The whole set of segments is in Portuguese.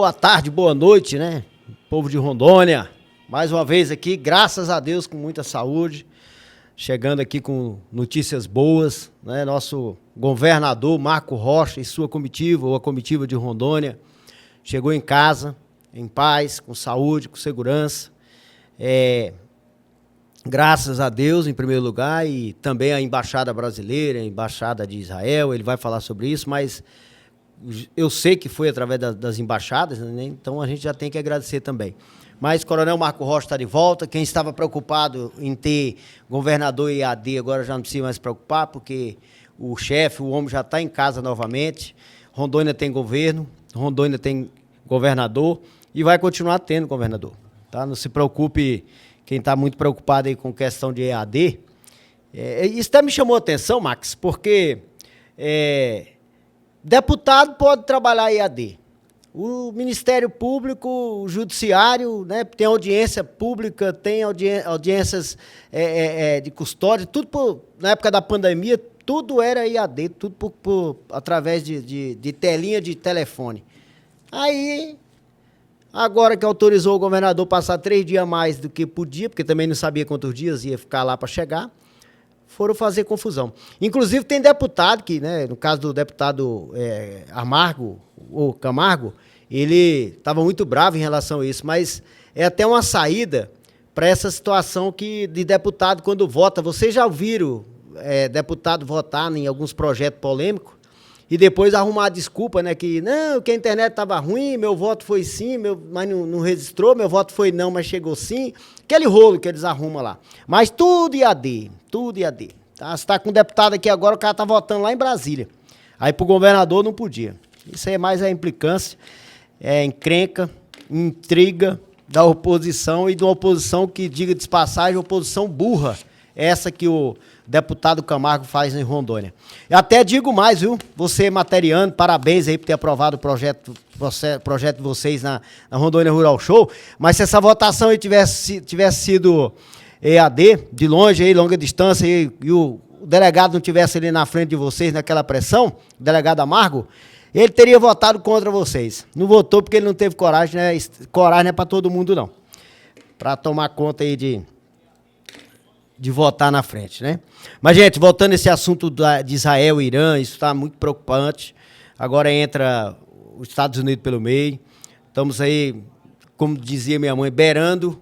boa tarde, boa noite, né? Povo de Rondônia, mais uma vez aqui, graças a Deus, com muita saúde, chegando aqui com notícias boas, né? Nosso governador Marco Rocha e sua comitiva, ou a comitiva de Rondônia, chegou em casa, em paz, com saúde, com segurança, graças a Deus, em primeiro lugar, e também a Embaixada Brasileira, a Embaixada de Israel, ele vai falar sobre isso, mas eu sei que foi através das embaixadas, né? Então a gente já tem que agradecer também. Mas o Coronel Marco Rocha está de volta, quem estava preocupado em ter governador e EAD agora já não precisa mais se preocupar, porque o chefe, o homem já está em casa novamente, Rondônia tem governo, Rondônia tem governador e vai continuar tendo governador. Tá? Não se preocupe, quem está muito preocupado aí com questão de EAD. Isso até me chamou a atenção, Max, porque deputado pode trabalhar EAD. O Ministério Público, o Judiciário, né, tem audiência pública, tem audiências de custódia, tudo na época da pandemia, tudo era EAD, tudo através de telinha de telefone. Aí, agora que autorizou o governador passar 3 dias a mais do que podia, porque também não sabia quantos dias ia ficar lá para chegar, foram fazer confusão. Inclusive, tem deputado que, né, no caso do deputado Camargo, ele estava muito bravo em relação a isso, mas é até uma saída para essa situação de deputado quando vota. Vocês já ouviram deputado votar em alguns projetos polêmicos e depois arrumar a desculpa, né, que não, que a internet estava ruim, meu voto foi sim, mas não registrou, meu voto foi não, mas chegou sim. Aquele rolo que eles arrumam lá. Mas tudo EAD, tudo EAD. Tá? Você está com um deputado aqui agora, o cara está votando lá em Brasília. Aí para o governador não podia. Isso aí é mais a implicância, encrenca, intriga da oposição e de uma oposição que, diga de passagem, oposição burra. Essa que o deputado Camargo faz em Rondônia. Eu até digo mais, viu? Você, Materiano, parabéns aí por ter aprovado o projeto de vocês na Rondônia Rural Show, mas se essa votação aí tivesse sido EAD, de longe, aí, longa distância, e o delegado não tivesse ali na frente de vocês, naquela pressão, o delegado Amargo, ele teria votado contra vocês. Não votou porque ele não teve coragem, né? Coragem não é para todo mundo, não. Para tomar conta aí de votar na frente, né? Mas, gente, voltando a esse assunto de Israel e Irã, isso está muito preocupante. Agora entra os Estados Unidos pelo meio. Estamos aí, como dizia minha mãe, beirando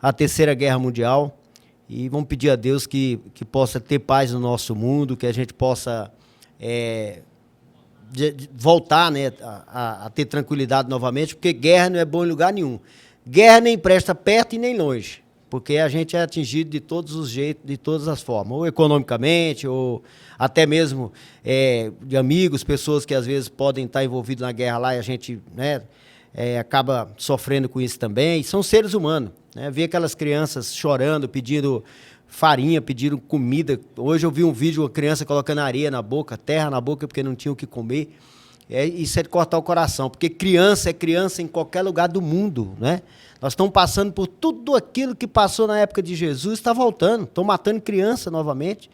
a Terceira Guerra Mundial. E vamos pedir a Deus que possa ter paz no nosso mundo, que a gente possa voltar, né, a ter tranquilidade novamente, porque guerra não é bom em lugar nenhum. Guerra nem presta perto e nem longe. Porque a gente é atingido de todos os jeitos, de todas as formas, ou economicamente, ou até mesmo de amigos, pessoas que às vezes podem estar envolvidos na guerra lá e a gente, né, acaba sofrendo com isso também. E são seres humanos, né? Ver aquelas crianças chorando, pedindo farinha, pedindo comida. Hoje eu vi um vídeo de uma criança colocando areia na boca, terra na boca, porque não tinha o que comer. Isso é de cortar o coração, porque criança é criança em qualquer lugar do mundo, né? Nós estamos passando por tudo aquilo que passou na época de Jesus, está voltando, estão matando criança novamente,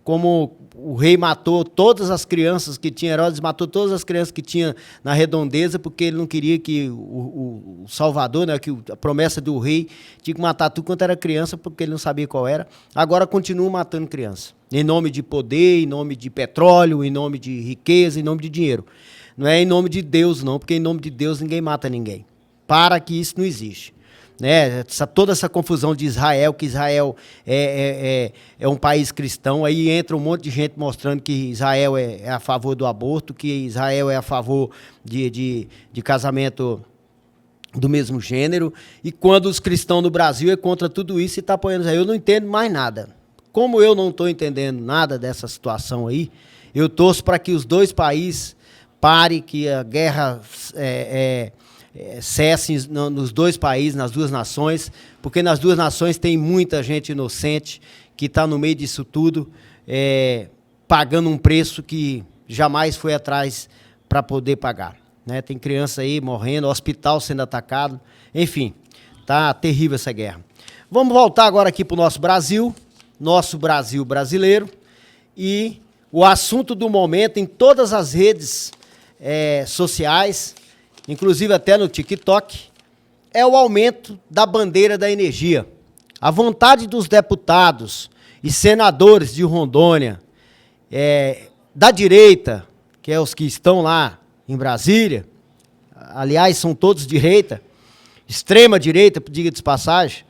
como o rei matou todas as crianças que tinha, Herodes matou todas as crianças que tinha na redondeza, porque ele não queria que o Salvador, né, que a promessa do rei, tinha que matar tudo quanto era criança, porque ele não sabia qual era. Agora continua matando criança, em nome de poder, em nome de petróleo, em nome de riqueza, em nome de dinheiro. Não é em nome de Deus, não, porque em nome de Deus ninguém mata ninguém. Para que isso não existe. Né? Toda essa confusão de Israel, que Israel é um país cristão, aí entra um monte de gente mostrando que Israel é a favor do aborto, que Israel é a favor de casamento do mesmo gênero, e quando os cristãos no Brasil é contra tudo isso e está apoiando Israel. Eu não entendo mais nada. Como eu não estou entendendo nada dessa situação aí, eu torço para que os dois países parem, que a guerra cesse nos dois países, nas duas nações, porque nas duas nações tem muita gente inocente que está no meio disso tudo, pagando um preço que jamais foi atrás para poder pagar. Né? Tem criança aí morrendo, hospital sendo atacado, enfim, tá terrível essa guerra. Vamos voltar agora aqui para o nosso Brasil brasileiro, e o assunto do momento em todas as redes sociais inclusive até no TikTok, é o aumento da bandeira da energia. A vontade dos deputados e senadores de Rondônia, da direita, que é os que estão lá em Brasília, aliás, são todos direita, extrema direita, diga-se de passagem,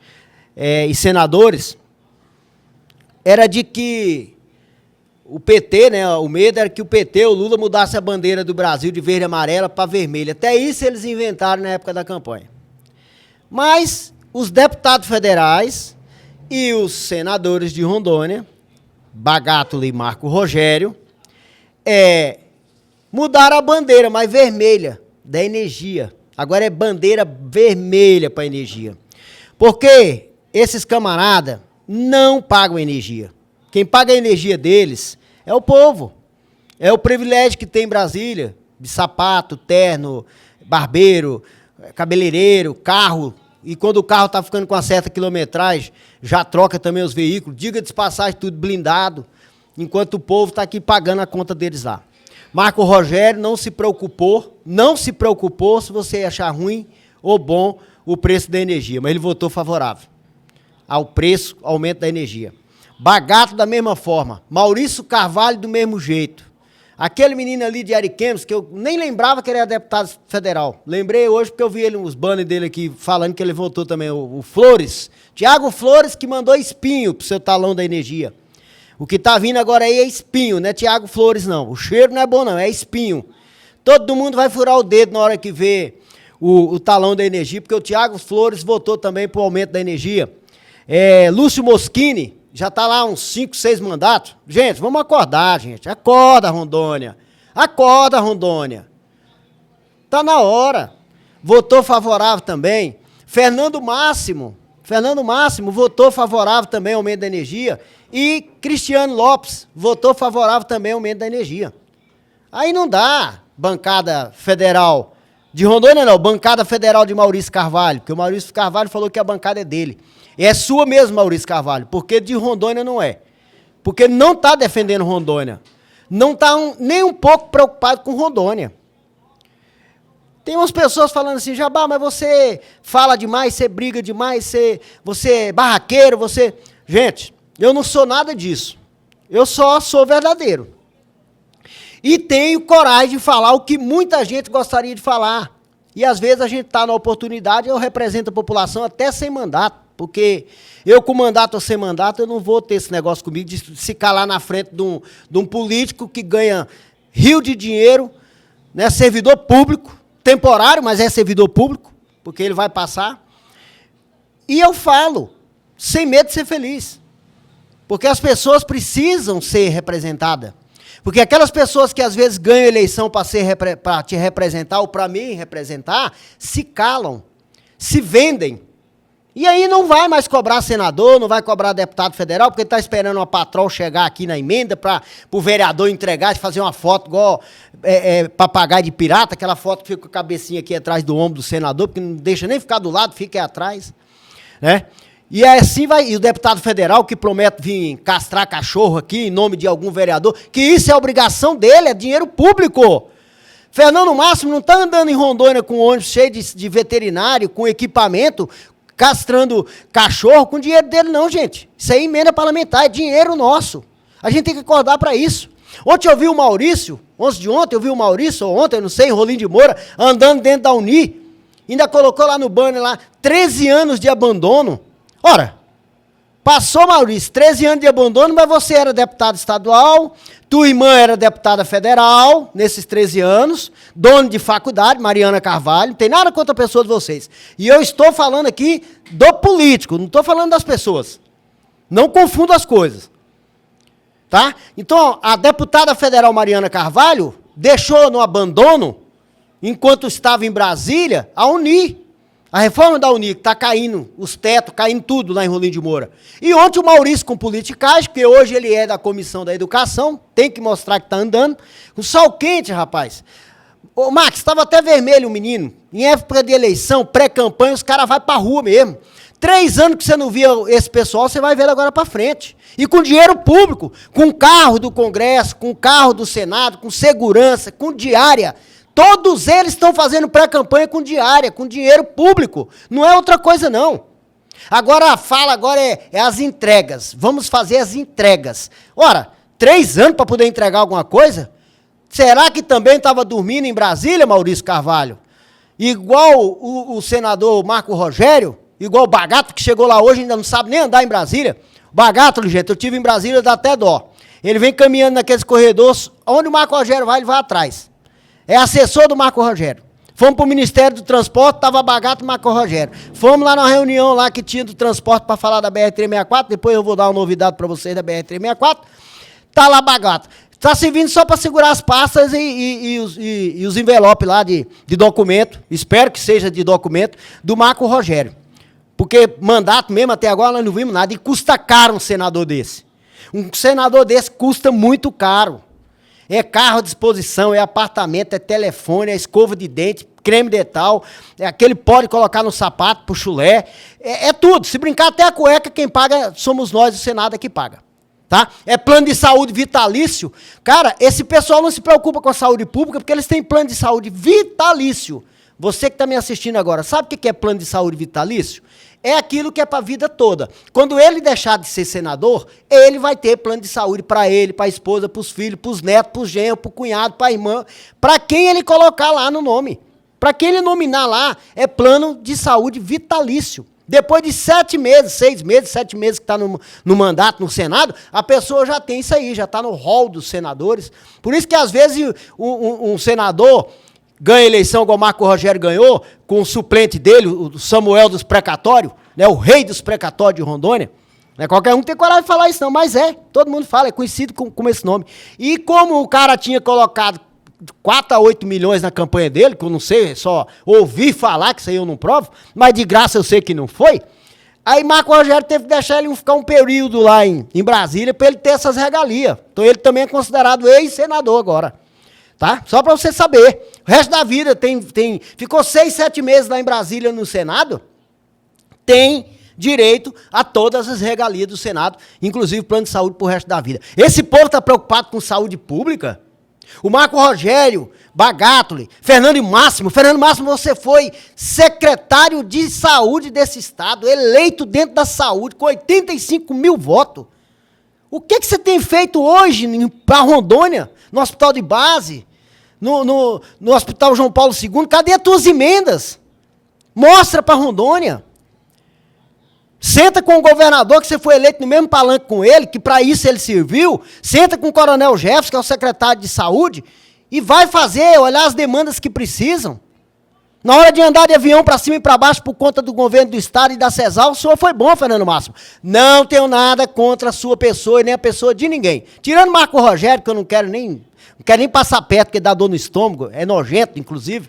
e senadores, era de que o PT, né, o medo era que o PT, o Lula, mudasse a bandeira do Brasil de verde e amarela para vermelha. Até isso eles inventaram na época da campanha. Mas os deputados federais e os senadores de Rondônia, Bagátula e Marco Rogério, mudaram a bandeira, mas vermelha, da energia. Agora é bandeira vermelha para energia. Porque esses camaradas não pagam energia. Quem paga a energia deles é o povo. É o privilégio que tem em Brasília, de sapato, terno, barbeiro, cabeleireiro, carro. E quando o carro está ficando com uma certa quilometragem, já troca também os veículos. Diga de passagem, tudo blindado, enquanto o povo está aqui pagando a conta deles lá. Marco Rogério não se preocupou se você achar ruim ou bom o preço da energia, mas ele votou favorável ao preço, aumento da energia. Bagato da mesma forma, Maurício Carvalho do mesmo jeito. Aquele menino ali de Ariquemes, que eu nem lembrava que ele era deputado federal. Lembrei hoje porque eu vi os banners dele aqui falando que ele votou também, o Flores. Tiago Flores, que mandou espinho pro seu talão da energia. O que tá vindo agora aí é espinho, não é Tiago Flores não. O cheiro não é bom não, é espinho. Todo mundo vai furar o dedo na hora que vê o talão da energia, porque o Tiago Flores votou também pro aumento da energia. Lúcio Moschini, já está lá uns 5, 6 mandatos. Gente, vamos acordar, gente. Acorda, Rondônia. Acorda, Rondônia. Está na hora. Votou favorável também. Fernando Máximo votou favorável também ao aumento da energia. E Cristiano Lopes votou favorável também ao aumento da energia. Aí não dá, bancada federal de Rondônia não, bancada federal de Maurício Carvalho, porque o Maurício Carvalho falou que a bancada é dele. É sua mesmo, Maurício Carvalho, porque de Rondônia não é. Porque não está defendendo Rondônia. Não está nem um pouco preocupado com Rondônia. Tem umas pessoas falando assim, Jabá, mas você fala demais, você briga demais, você é barraqueiro, você... Gente, eu não sou nada disso. Eu só sou verdadeiro. E tenho coragem de falar o que muita gente gostaria de falar. E às vezes a gente está na oportunidade, eu represento a população até sem mandato. Porque eu com mandato ou sem mandato, eu não vou ter esse negócio comigo de se calar na frente de um político que ganha rio de dinheiro, né, servidor público, temporário, mas é servidor público, porque ele vai passar. E eu falo, sem medo de ser feliz. Porque as pessoas precisam ser representadas. Porque aquelas pessoas que às vezes ganham eleição para te representar ou para me representar, se calam, se vendem. E aí não vai mais cobrar senador, não vai cobrar deputado federal, porque está esperando uma patrol chegar aqui na emenda para o vereador entregar e fazer uma foto igual papagaio de pirata, aquela foto que fica com a cabecinha aqui atrás do ombro do senador, porque não deixa nem ficar do lado, fica aí atrás. Né? E assim vai, e o deputado federal que promete vir castrar cachorro aqui em nome de algum vereador, que isso é obrigação dele, é dinheiro público. Fernando Máximo não está andando em Rondônia com ônibus cheio de veterinário, com equipamento, castrando cachorro com dinheiro dele não, gente. Isso é emenda parlamentar, é dinheiro nosso. A gente tem que acordar para isso. Ontem eu vi o Maurício, antes de ontem eu vi o Maurício, ou ontem, eu não sei, Rolim de Moura, andando dentro da Uni. Ainda colocou lá no banner, lá, 13 anos de abandono. Ora, passou, Maurício, 13 anos de abandono, mas você era deputado estadual, tua irmã era deputada federal, nesses 13 anos, dono de faculdade, Mariana Carvalho, não tem nada contra a pessoa de vocês. E eu estou falando aqui do político, não estou falando das pessoas. Não confunda as coisas. Tá? Então, a deputada federal Mariana Carvalho deixou no abandono, enquanto estava em Brasília, a Uni. A reforma da Uni, que está caindo, os tetos, caindo tudo lá em Rolim de Moura. E ontem o Maurício com politicagem, porque hoje ele é da Comissão da Educação, tem que mostrar que está andando. O sol quente, rapaz. Ô, Max, estava até vermelho o menino. Em época de eleição, pré-campanha, os caras vão para a rua mesmo. 3 anos que você não via esse pessoal, você vai ver agora para frente. E com dinheiro público, com carro do Congresso, com carro do Senado, com segurança, com diária. Todos eles estão fazendo pré-campanha com diária, com dinheiro público. Não é outra coisa, não. Agora a fala agora é as entregas. Vamos fazer as entregas. Ora, 3 anos para poder entregar alguma coisa? Será que também estava dormindo em Brasília, Maurício Carvalho? Igual o senador Marco Rogério, igual o Bagato, que chegou lá hoje e ainda não sabe nem andar em Brasília. Bagato, gente, eu tive em Brasília, dá até dó. Ele vem caminhando naqueles corredores, onde o Marco Rogério vai, ele vai atrás. É assessor do Marco Rogério. Fomos para o Ministério do Transporte, estava Bagato e Marco Rogério. Fomos lá na reunião lá que tinha do transporte para falar da BR-364, depois eu vou dar uma novidade para vocês da BR-364. Tá lá Bagato. Está servindo só para segurar as pastas e os envelopes lá de documento, espero que seja de documento, do Marco Rogério. Porque mandato mesmo até agora nós não vimos nada e custa caro um senador desse. Um senador desse custa muito caro. É carro à disposição, é apartamento, é telefone, é escova de dente, creme dental, é aquele pó de colocar no sapato, pro chulé, é tudo. Se brincar até a cueca, quem paga somos nós, o Senado é que paga. Tá? É plano de saúde vitalício. Cara, esse pessoal não se preocupa com a saúde pública porque eles têm plano de saúde vitalício. Você que está me assistindo agora, sabe o que é plano de saúde vitalício? É aquilo que é para a vida toda. Quando ele deixar de ser senador, ele vai ter plano de saúde para ele, para a esposa, para os filhos, para os netos, para os genros, para o cunhado, para a irmã, para quem ele colocar lá no nome. Para quem ele nominar lá, é plano de saúde vitalício. Depois de 7 meses, 6 meses, 7 meses que está no mandato no Senado, a pessoa já tem isso aí, já está no rol dos senadores. Por isso que, às vezes, um senador ganha eleição, igual o Marco Rogério ganhou, com o suplente dele, o Samuel dos Precatórios, né, o rei dos precatórios de Rondônia. Não é qualquer um que tem coragem de falar isso, não, mas todo mundo fala, é conhecido com esse nome. E como o cara tinha colocado 4 a 8 milhões na campanha dele, que eu não sei, só ouvi falar, que isso aí eu não provo, mas de graça eu sei que não foi, aí Marco Rogério teve que deixar ele ficar um período lá em Brasília para ele ter essas regalias. Então ele também é considerado ex-senador agora. Tá? Só para você saber. O resto da vida ficou 6, 7 meses lá em Brasília no Senado, tem direito a todas as regalias do Senado, inclusive plano de saúde para o resto da vida. Esse povo está preocupado com saúde pública? O Marco Rogério, Bagatoli, Fernando Máximo, você foi secretário de saúde desse estado, eleito dentro da saúde, com 85 mil votos. O que você tem feito hoje para Rondônia, no hospital de base, no hospital João Paulo II? Cadê as tuas emendas? Mostra para Rondônia. Senta com o governador, que você foi eleito no mesmo palanque com ele, que para isso ele serviu. Senta com o coronel Jefferson, que é o secretário de saúde, e vai olhar as demandas que precisam. Na hora de andar de avião para cima e para baixo por conta do governo do estado e da CESAL, o senhor foi bom, Fernando Máximo. Não tenho nada contra a sua pessoa e nem a pessoa de ninguém. Tirando Marco Rogério, que eu não quero nem passar perto, porque dá dor no estômago, é nojento, inclusive.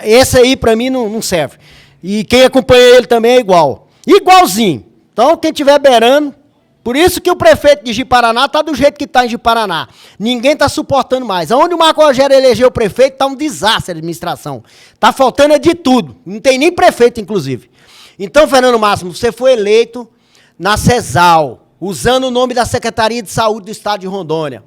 Esse aí, para mim, não serve. E quem acompanha ele também é igual. Igualzinho. Então, quem estiver beirando, por isso que o prefeito de Ji-Paraná está do jeito que está em Ji-Paraná. Ninguém está suportando mais. Aonde o Marco Rogério elegeu o prefeito, está um desastre a administração. Está faltando de tudo. Não tem nem prefeito, inclusive. Então, Fernando Máximo, você foi eleito na CESAL, usando o nome da Secretaria de Saúde do Estado de Rondônia.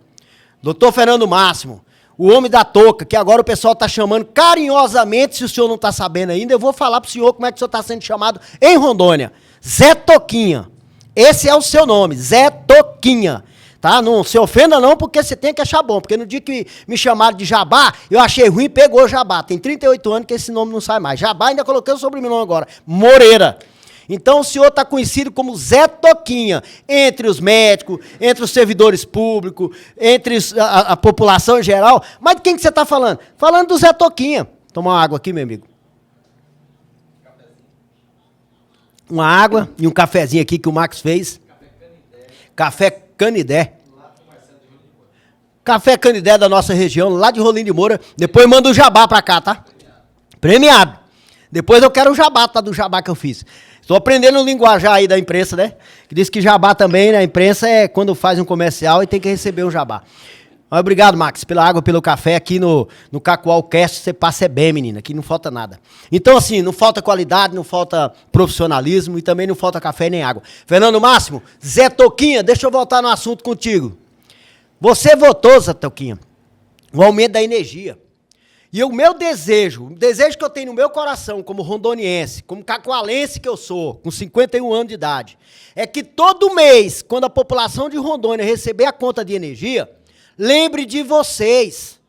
Doutor Fernando Máximo, o homem da touca, que agora o pessoal está chamando carinhosamente, se o senhor não está sabendo ainda, eu vou falar para o senhor como é que o senhor está sendo chamado em Rondônia. Zé Toquinha. Esse é o seu nome, Zé Toquinha. Tá? Não se ofenda não, porque você tem que achar bom. Porque no dia que me chamaram de Jabá, eu achei ruim e pegou Jabá. Tem 38 anos que esse nome não sai mais. Jabá ainda coloquei o sobrenome agora, Moreira. Então o senhor está conhecido como Zé Toquinha, entre os médicos, entre os servidores públicos, entre a população em geral. Mas de quem que você está falando? Falando do Zé Toquinha. Toma uma água aqui, meu amigo. Uma água e um cafezinho aqui que o Max fez. Café Canidé. Café Canidé da nossa região, lá de Rolim de Moura. Depois manda o jabá para cá, tá? Premiado. Depois eu quero o jabá, tá? Do jabá que eu fiz. Estou aprendendo o linguajar aí da imprensa, né? Que diz que jabá também, né? A imprensa é quando faz um comercial e tem que receber um jabá. Mas obrigado, Max, pela água, pelo café. Aqui no Cacoal Cast você passa bem, menina. Aqui não falta nada. Então, assim, não falta qualidade, não falta profissionalismo e também não falta café nem água. Fernando Máximo, Zé Toquinha, deixa eu voltar no assunto contigo. Você votou, Zé Toquinha, o aumento da energia. E o meu desejo, o desejo que eu tenho no meu coração, como rondoniense, como cacoalense que eu sou, com 51 anos de idade, é que todo mês, quando a população de Rondônia receber a conta de energia, lembre de vocês.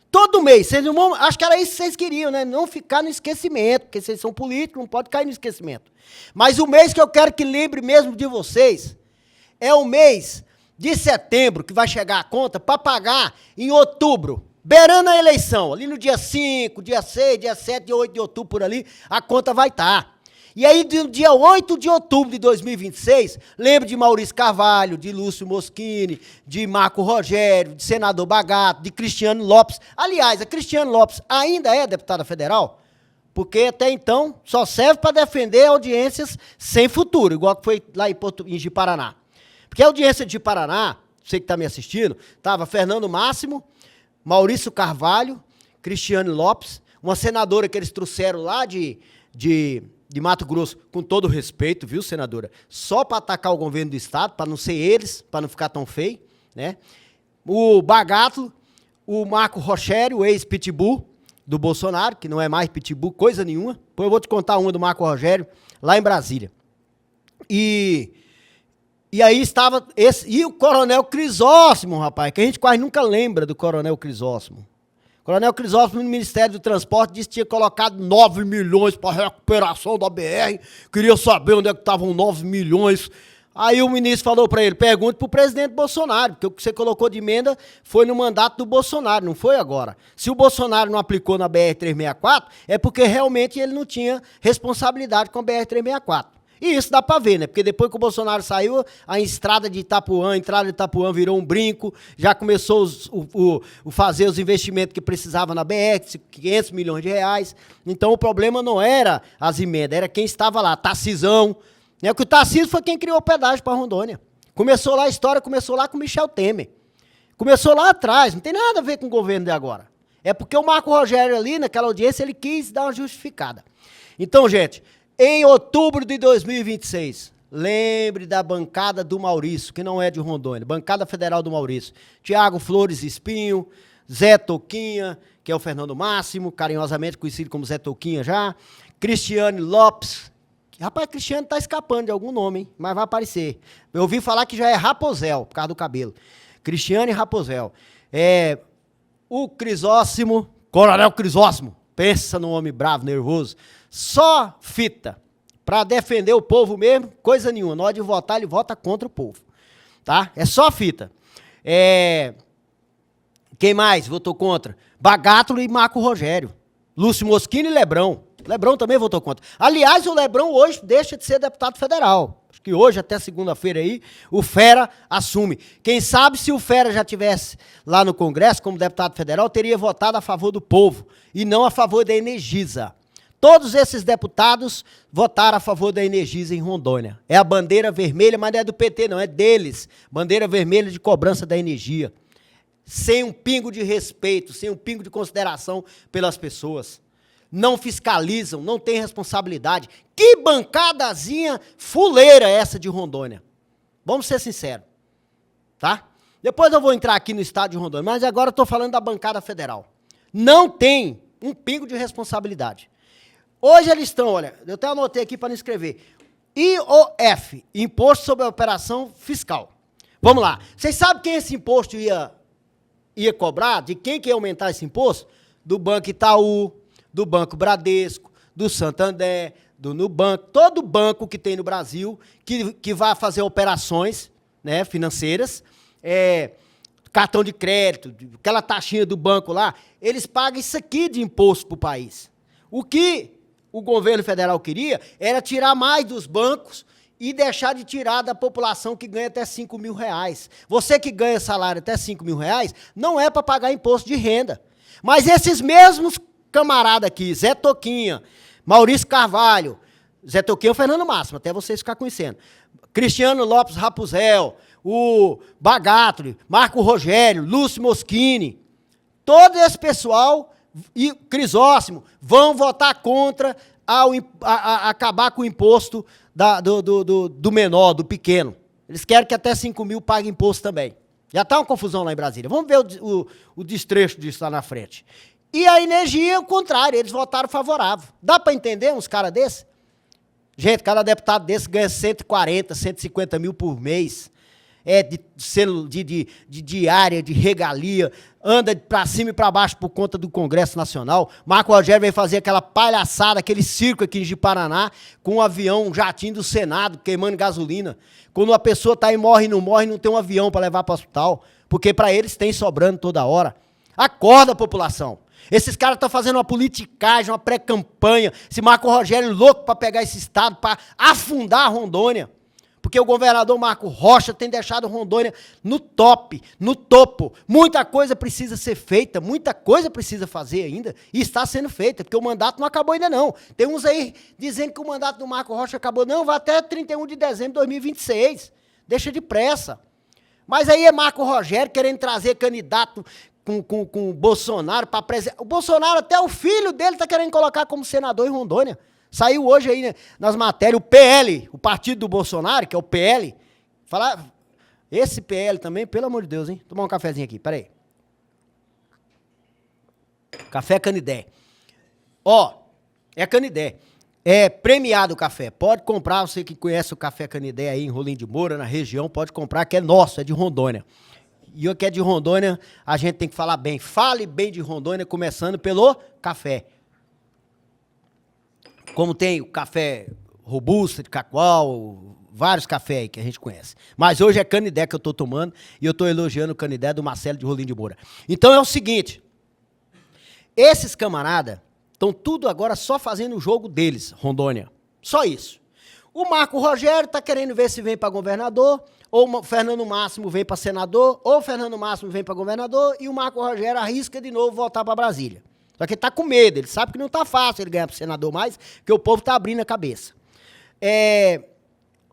Todo mês. Vocês não vão, acho que era isso que vocês queriam, né? Não ficar no esquecimento, porque vocês são políticos, não pode cair no esquecimento. Mas o mês que eu quero que lembre mesmo de vocês é o mês de setembro, que vai chegar a conta, para pagar em outubro. Beirando a eleição, ali no dia 5, dia 6, dia 7, dia 8 de outubro, por ali, a conta vai estar. E aí, no dia 8 de outubro de 2026, lembre de Maurício Carvalho, de Lúcio Moschini, de Marco Rogério, de senador Bagato, de Cristiano Lopes. Aliás, a Cristiano Lopes ainda é deputada federal, porque até então só serve para defender audiências sem futuro, igual que foi lá em Ji-Paraná. Porque a audiência de Ji-Paraná, você que está me assistindo, estava Fernando Máximo, Maurício Carvalho, Cristiano Lopes, uma senadora que eles trouxeram lá de Mato Grosso, com todo respeito, viu, senadora? Só para atacar o governo do estado, para não ser eles, para não ficar tão feio, né? O Bagato, o Marco Rogério, o ex-pitbull do Bolsonaro, que não é mais pitbull, coisa nenhuma. Depois eu vou te contar uma do Marco Rogério, lá em Brasília. E aí estava e o Coronel Crisóstomo, rapaz, que a gente quase nunca lembra do Coronel Crisóstomo. O Coronel Crisóstomo, no Ministério do Transporte, disse que tinha colocado 9 milhões para a recuperação da BR. Queria saber onde é que estavam 9 milhões. Aí o ministro falou para ele, pergunte para o presidente Bolsonaro, porque o que você colocou de emenda foi no mandato do Bolsonaro, não foi agora. Se o Bolsonaro não aplicou na BR-364, é porque realmente ele não tinha responsabilidade com a BR-364. E isso dá para ver, né? Porque depois que o Bolsonaro saiu, a entrada de Itapuã virou um brinco, já começou fazer os investimentos que precisava na BR, 500 milhões de reais. Então o problema não era as emendas, era quem estava lá, Tarcisão. Né? Porque o Tarcísio foi quem criou o pedágio para Rondônia. Começou lá, a história começou lá com Michel Temer. Começou lá atrás, não tem nada a ver com o governo de agora. É porque o Marco Rogério ali, naquela audiência, ele quis dar uma justificada. Então, gente, em outubro de 2026, lembre da bancada do Maurício, que não é de Rondônia, bancada federal do Maurício. Tiago Flores Espinho, Zé Toquinha, que é o Fernando Máximo, carinhosamente conhecido como Zé Toquinha já, Cristiane Lopes. Rapaz, Cristiane tá escapando de algum nome, hein? Mas vai aparecer. Eu ouvi falar que já é Raposel, por causa do cabelo. Cristiane Raposel. O Crisóstomo, Coronel Crisóstomo, pensa num homem bravo, nervoso. Só fita. Para defender o povo mesmo, coisa nenhuma. Na hora de votar, ele vota contra o povo. Tá? É só fita. Quem mais votou contra? Bagato e Marco Rogério. Lúcio Moschini e Lebrão. Lebrão também votou contra. Aliás, o Lebrão hoje deixa de ser deputado federal. Acho que hoje, até segunda-feira aí, o Fera assume. Quem sabe se o Fera já tivesse lá no Congresso como deputado federal, teria votado a favor do povo e não a favor da Energisa. Todos esses deputados votaram a favor da Energisa em Rondônia. É a bandeira vermelha, mas não é do PT não, é deles. Bandeira vermelha de cobrança da energia. Sem um pingo de respeito, sem um pingo de consideração pelas pessoas. Não fiscalizam, não têm responsabilidade. Que bancadazinha fuleira é essa de Rondônia? Vamos ser sinceros, tá? Depois eu vou entrar aqui no estado de Rondônia, mas agora eu estou falando da bancada federal. Não tem um pingo de responsabilidade. Hoje eles estão, olha, eu até anotei aqui para não escrever. IOF, Imposto sobre a Operação Fiscal. Vamos lá. Vocês sabem quem esse imposto ia cobrar? De quem que ia aumentar esse imposto? Do Banco Itaú, do Banco Bradesco, do Santander, do Nubank, todo banco que tem no Brasil que vai fazer operações, né, financeiras, cartão de crédito, aquela taxinha do banco lá, eles pagam isso aqui de imposto para o país. O que o governo federal queria era tirar mais dos bancos e deixar de tirar da população que ganha até 5 mil reais. Você que ganha salário até 5 mil reais, não é para pagar imposto de renda. Mas esses mesmos camarada aqui, Zé Toquinha, Maurício Carvalho, Zé Toquinha é o Fernando Máximo, até vocês ficarem conhecendo, Cristiano Lopes Raposel, o Bagato, Marco Rogério, Lúcio Moschini, todo esse pessoal e Crisóstomo vão votar contra acabar com o imposto do menor, do pequeno. Eles querem que até 5 mil pague imposto também. Já está uma confusão lá em Brasília. Vamos ver o destrecho disso lá na frente. E a energia, o contrário, eles votaram favorável. Dá para entender uns caras desses? Gente, cada deputado desse ganha 140, 150 mil por mês. De diária, de regalia, anda para cima e para baixo por conta do Congresso Nacional. Marco Rogério veio fazer aquela palhaçada, aquele circo aqui em Ji-Paraná, com um avião, um jatinho do Senado, queimando gasolina. Quando uma pessoa está aí, morre, não tem um avião para levar para o hospital, porque para eles tem sobrando toda hora. Acorda, população. Esses caras estão fazendo uma politicagem, uma pré-campanha. Esse Marco Rogério louco para pegar esse estado, para afundar a Rondônia. Porque o governador Marco Rocha tem deixado Rondônia no top, no topo. Muita coisa precisa ser feita, muita coisa precisa fazer ainda, e está sendo feita, porque o mandato não acabou ainda não. Tem uns aí dizendo que o mandato do Marco Rocha acabou. Não, vai até 31 de dezembro de 2026. Deixa de pressa. Mas aí é Marco Rogério querendo trazer candidato com o Bolsonaro para presidente. O Bolsonaro, até o filho dele está querendo colocar como senador em Rondônia. Saiu hoje aí, né, nas matérias, o PL, o partido do Bolsonaro, que é o PL. Falar, esse PL também, pelo amor de Deus, hein? Tomar um cafezinho aqui, peraí. Café Canidé. Ó, é Canidé. É premiado o café. Pode comprar, você que conhece o Café Canidé aí em Rolim de Moura, na região, pode comprar, que é nosso, é de Rondônia. E o que é de Rondônia, a gente tem que falar bem. Fale bem de Rondônia, começando pelo café. Como tem o café robusto, de Cacoal, vários cafés aí que a gente conhece. Mas hoje é Canidé que eu estou tomando e eu estou elogiando o Canidé do Marcelo de Rolim de Moura. Então é o seguinte, esses camaradas estão tudo agora só fazendo o jogo deles, Rondônia. Só isso. O Marco Rogério está querendo ver se vem para governador, ou o Fernando Máximo vem para senador, ou o Fernando Máximo vem para governador e o Marco Rogério arrisca de novo voltar para Brasília. Só que ele está com medo, ele sabe que não está fácil ele ganhar para senador mais, porque o povo está abrindo a cabeça.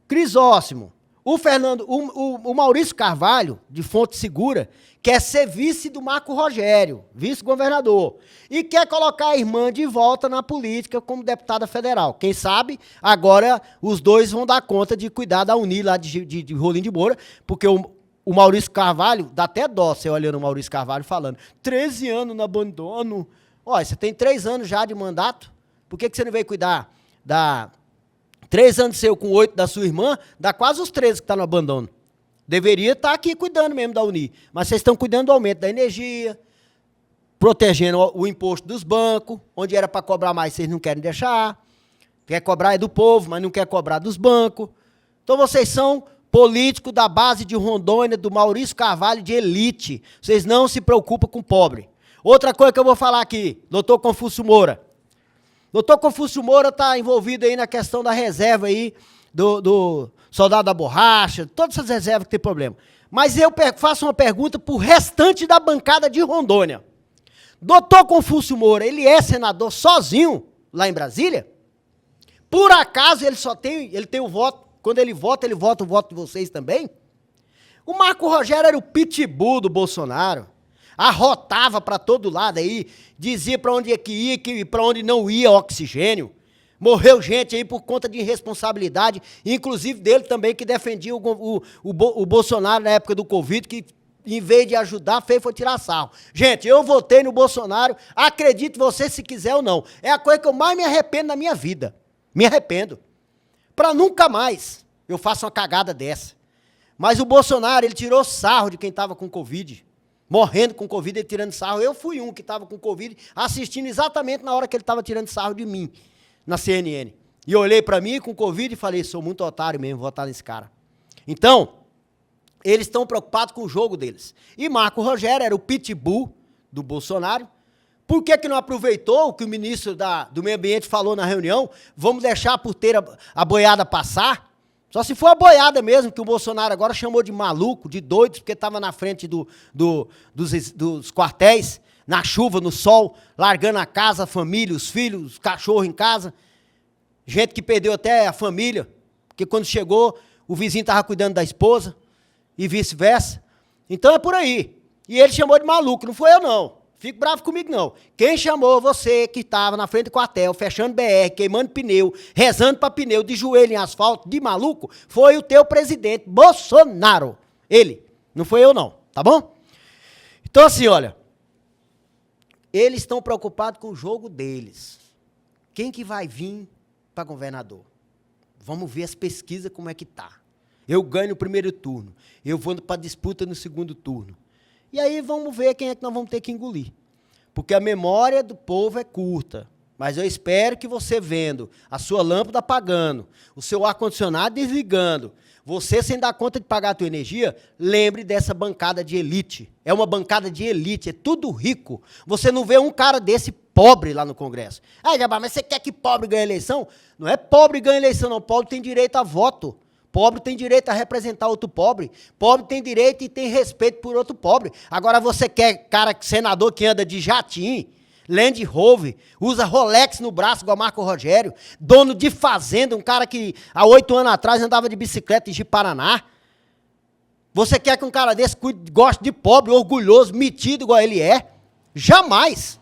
Crisóstomo, o Maurício Carvalho, de Fonte Segura, quer ser vice do Marco Rogério, vice-governador, e quer colocar a irmã de volta na política como deputada federal. Quem sabe, agora os dois vão dar conta de cuidar da Uni lá de Rolim de Moura, porque o Maurício Carvalho, dá até dó você olhando o Maurício Carvalho falando, 13 anos no abandono. Olha, você tem 3 anos já de mandato, por que você não veio cuidar? Dá 3 anos seu com 8 da sua irmã, dá quase os 13 que está no abandono. Deveria estar aqui cuidando mesmo da Uni, mas vocês estão cuidando do aumento da energia, protegendo o imposto dos bancos, onde era para cobrar mais, vocês não querem deixar. Quer cobrar é do povo, mas não quer cobrar dos bancos. Então vocês são políticos da base de Rondônia, do Maurício Carvalho, de elite. Vocês não se preocupam com o pobre. Outra coisa que eu vou falar aqui, doutor Confúcio Moura. Doutor Confúcio Moura está envolvido aí na questão da reserva aí, do soldado da borracha, todas essas reservas que tem problema. Mas eu faço uma pergunta para o restante da bancada de Rondônia. Doutor Confúcio Moura, ele é senador sozinho lá em Brasília? Por acaso ele tem o voto, quando ele vota o voto de vocês também? O Marco Rogério era o pitbull do Bolsonaro. Arrotava para todo lado aí, dizia para onde é que ia, que para onde não ia oxigênio. Morreu gente aí por conta de irresponsabilidade, inclusive dele também, que defendia o Bolsonaro na época do Covid, que em vez de ajudar, foi tirar sarro. Gente, eu votei no Bolsonaro, acredite você se quiser ou não. É a coisa que eu mais me arrependo na minha vida. Me arrependo. Para nunca mais eu faço uma cagada dessa. Mas o Bolsonaro, ele tirou sarro de quem estava com Covid. Morrendo com Covid, ele tirando sarro. Eu fui um que estava com Covid, assistindo exatamente na hora que ele estava tirando sarro de mim, na CNN. E eu olhei para mim com Covid e falei, sou muito otário mesmo, vou votar nesse cara. Então, eles estão preocupados com o jogo deles. E Marco Rogério era o pitbull do Bolsonaro. Por que não aproveitou o que o ministro do Meio Ambiente falou na reunião? Vamos deixar a porteira, a boiada passar? Só se for a boiada mesmo, que o Bolsonaro agora chamou de maluco, de doidos, porque estava na frente dos quartéis, na chuva, no sol, largando a casa, a família, os filhos, os cachorros em casa. Gente que perdeu até a família, porque quando chegou, o vizinho estava cuidando da esposa, e vice-versa. Então é por aí. E ele chamou de maluco, não foi eu não. Fique bravo comigo não. Quem chamou você que estava na frente do quartel, fechando BR, queimando pneu, rezando para pneu, de joelho em asfalto, de maluco, foi o teu presidente, Bolsonaro. Ele. Não foi eu não, tá bom? Então assim, olha. Eles estão preocupados com o jogo deles. Quem que vai vir para governador? Vamos ver as pesquisas como é que tá. Eu ganho no primeiro turno. Eu vou para disputa no segundo turno. E aí vamos ver quem é que nós vamos ter que engolir. Porque a memória do povo é curta. Mas eu espero que você vendo a sua lâmpada apagando, o seu ar-condicionado desligando, você sem dar conta de pagar a tua energia, lembre dessa bancada de elite. É uma bancada de elite, é tudo rico. Você não vê um cara desse pobre lá no Congresso. Ah, Jabá, mas você quer que pobre ganhe eleição? Não é pobre ganha eleição, não. Pobre tem direito a voto. Pobre tem direito a representar outro pobre. Pobre tem direito e tem respeito por outro pobre. Agora você quer senador que anda de jatinho, Land Rover, usa Rolex no braço, igual Marco Rogério, dono de fazenda, um cara que há 8 anos atrás andava de bicicleta em Ji-Paraná. Você quer que um cara desse goste de pobre, orgulhoso, metido igual ele é? Jamais.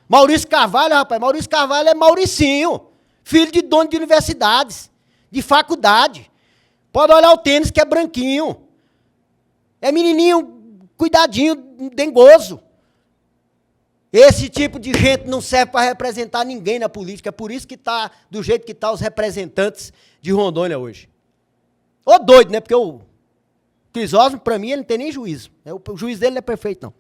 Maurício Carvalho, rapaz, Maurício Carvalho é Mauricinho, filho de dono de universidades, de faculdade. Pode olhar o tênis que é branquinho. É menininho, cuidadinho, dengoso. Esse tipo de gente não serve para representar ninguém na política. É por isso que está do jeito que estão os representantes de Rondônia hoje. Ô doido, né? Porque o Crisóstomo, para mim, ele não tem nem juízo. O juiz dele não é perfeito, não.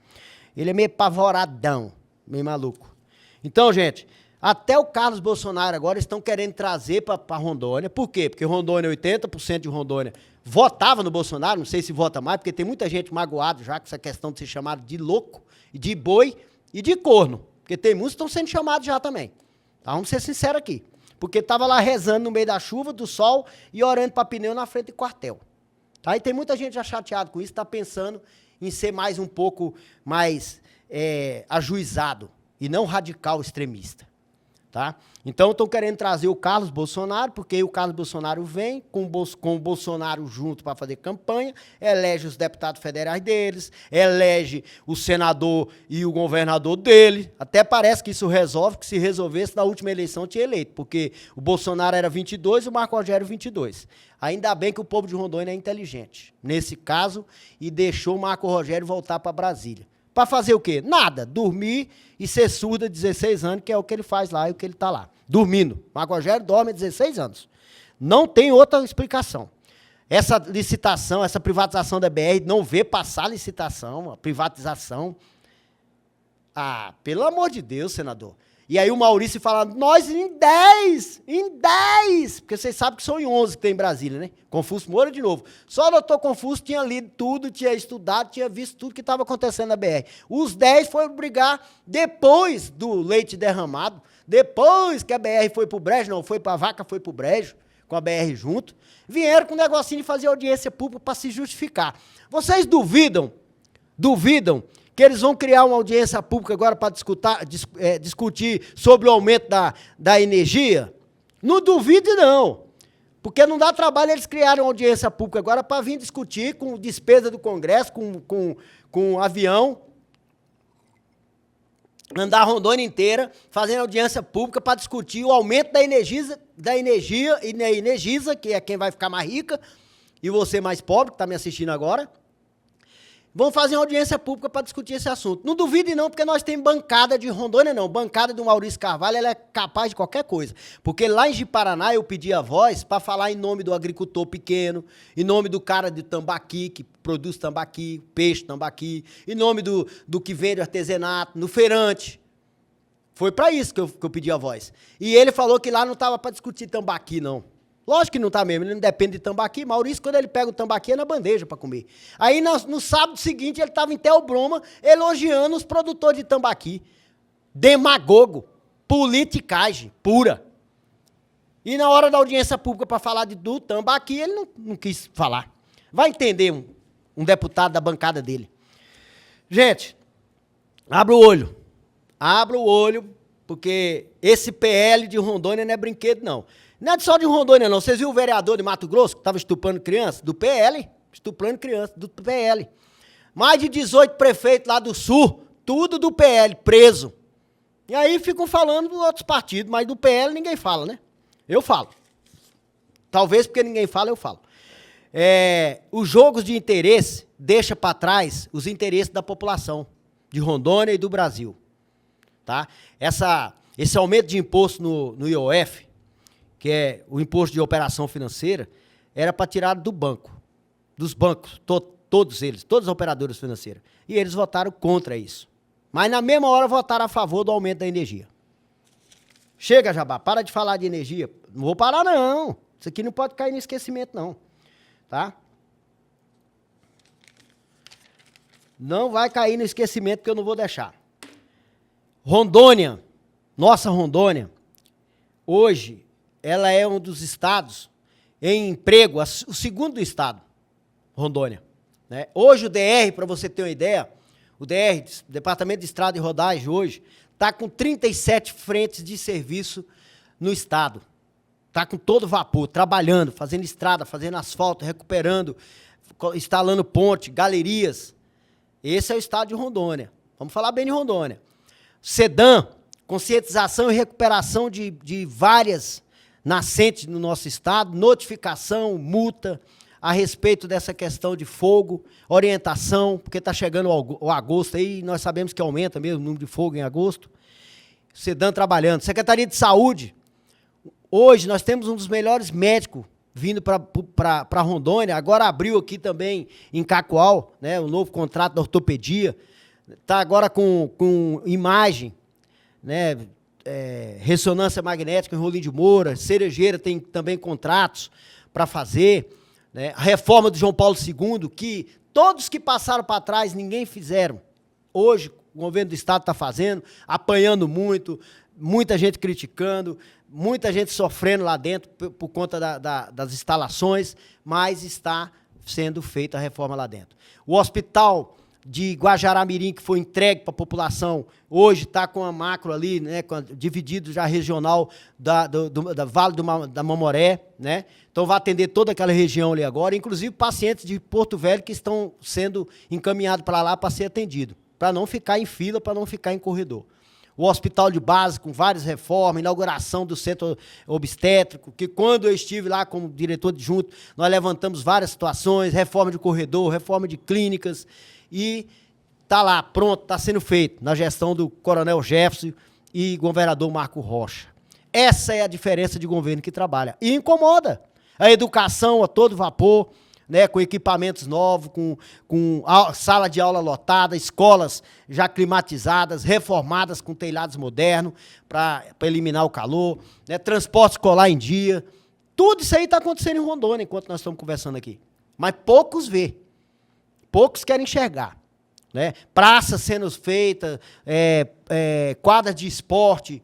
Ele é meio pavoradão, meio maluco. Então, gente, até o Carlos Bolsonaro agora estão querendo trazer para Rondônia. Por quê? Porque Rondônia, 80% de Rondônia votava no Bolsonaro, não sei se vota mais, porque tem muita gente magoada já com essa questão de ser chamado de louco, de boi, e de corno, porque tem muitos que estão sendo chamados já também. Tá? Vamos ser sinceros aqui. Porque estava lá rezando no meio da chuva, do sol, e orando para pneu na frente do quartel. Tá? E tem muita gente já chateada com isso, está pensando em ser mais um pouco mais ajuizado, e não radical extremista. Tá? Então, estão querendo trazer o Carlos Bolsonaro, porque aí o Carlos Bolsonaro vem com o Bolsonaro junto para fazer campanha, elege os deputados federais deles, elege o senador e o governador dele. Até parece que isso resolve, que se resolvesse na última eleição tinha eleito, porque o Bolsonaro era 22 e o Marco Rogério 22. Ainda bem que o povo de Rondônia é inteligente, nesse caso, e deixou o Marco Rogério voltar para Brasília. Para fazer o quê? Nada. Dormir e ser surdo há 16 anos, que é o que ele faz lá e o que ele está lá. Dormindo. Marco Rogério dorme há 16 anos. Não tem outra explicação. Essa licitação, essa privatização da BR, não vê passar a licitação, a privatização. Ah, pelo amor de Deus, senador. E aí o Maurício fala, nós em 10, porque vocês sabem que são em 11 que tem em Brasília, né? Confúcio Moura de novo. Só o doutor Confúcio tinha lido tudo, tinha estudado, tinha visto tudo que estava acontecendo na BR. Os 10 foram brigar depois do leite derramado, depois que a BR foi pro brejo, não, foi pra vaca, foi pro brejo, com a BR junto, vieram com um negocinho de fazer audiência pública para se justificar. Vocês duvidam que eles vão criar uma audiência pública agora para discutir sobre o aumento da energia? Não duvide, não. Porque não dá trabalho eles criarem uma audiência pública agora para vir discutir com despesa do Congresso, com avião, andar a Rondônia inteira, fazendo audiência pública para discutir o aumento da energia e da Energisa, que é quem vai ficar mais rica, e você mais pobre, que está me assistindo agora. Vão fazer uma audiência pública para discutir esse assunto. Não duvide não, porque nós temos bancada de Rondônia não. Bancada do Maurício Carvalho, ela é capaz de qualquer coisa. Porque lá em Ji-Paraná eu pedi a voz para falar em nome do agricultor pequeno, em nome do cara de tambaqui, que produz tambaqui, peixe tambaqui, em nome do que vende artesanato, no feirante. Foi para isso que eu pedi a voz. E ele falou que lá não estava para discutir tambaqui, não. Lógico que não está mesmo, ele não depende de tambaqui. Maurício, quando ele pega o tambaqui, é na bandeja para comer. Aí, no sábado seguinte, ele estava em Theobroma elogiando os produtores de tambaqui. Demagogo, politicagem pura. E na hora da audiência pública para falar do tambaqui, ele não quis falar. Vai entender um deputado da bancada dele. Gente, abra o olho, porque esse PL de Rondônia não é brinquedo, não. Não é só de Rondônia, não. Vocês viram o vereador de Mato Grosso que estava estupando criança? Do PL. Estupando criança, do PL. Mais de 18 prefeitos lá do Sul, tudo do PL, preso. E aí ficam falando dos outros partidos, mas do PL ninguém fala, né? Eu falo. Talvez porque ninguém fala, eu falo. Os jogos de interesse deixam para trás os interesses da população de Rondônia e do Brasil. tá? Esse aumento de imposto no IOF, que é o imposto de operação financeira, era para tirar do banco, dos bancos, todos eles, todas as operadoras financeiras. E eles votaram contra isso. Mas na mesma hora votaram a favor do aumento da energia. Chega, Jabá, para de falar de energia. Não vou parar, não. Isso aqui não pode cair no esquecimento, não. Tá? Não vai cair no esquecimento, que eu não vou deixar. Rondônia, nossa Rondônia, hoje, ela é um dos estados em emprego, o segundo estado, Rondônia. Né? Hoje o DR, para você ter uma ideia, o DR, Departamento de Estrada e Rodagem, hoje, está com 37 frentes de serviço no estado. Está com todo vapor, trabalhando, fazendo estrada, fazendo asfalto, recuperando, instalando ponte, galerias. Esse é o estado de Rondônia. Vamos falar bem de Rondônia. SEDAM, conscientização e recuperação de várias nascentes no nosso estado, notificação, multa a respeito dessa questão de fogo, orientação, porque está chegando o agosto aí, nós sabemos que aumenta mesmo o número de fogo em agosto. SEDAM trabalhando. Secretaria de Saúde, hoje nós temos um dos melhores médicos vindo para Rondônia, agora abriu aqui também em Cacoal, né, o novo contrato da ortopedia, está agora com imagem, né, ressonância magnética em Rolim de Moura, Cerejeira tem também contratos para fazer, né, a reforma do João Paulo II, que todos que passaram para trás, ninguém fizeram. Hoje, o governo do estado está fazendo, apanhando muito, muita gente criticando, muita gente sofrendo lá dentro por conta das instalações, mas está sendo feita a reforma lá dentro. O hospital de Guajará-Mirim, que foi entregue para a população, hoje está com a macro ali, né, dividido já regional da Vale da Mamoré, né? Então vai atender toda aquela região ali agora, inclusive pacientes de Porto Velho que estão sendo encaminhados para lá para ser atendido, para não ficar em fila, para não ficar em corredor. O hospital de base com várias reformas, inauguração do centro obstétrico, que quando eu estive lá como diretor adjunto, nós levantamos várias situações, reforma de corredor, reforma de clínicas, e está lá, pronto, está sendo feito na gestão do Coronel Jefferson e governador Marco Rocha. Essa é a diferença de governo que trabalha. E incomoda. A educação a todo vapor, né, com equipamentos novos, com sala de aula lotada, escolas já climatizadas, reformadas com telhados modernos para eliminar o calor, né, transporte escolar em dia. Tudo isso aí está acontecendo em Rondônia enquanto nós estamos conversando aqui. Mas poucos vê. Poucos querem enxergar, né? Praças sendo feitas, quadras de esporte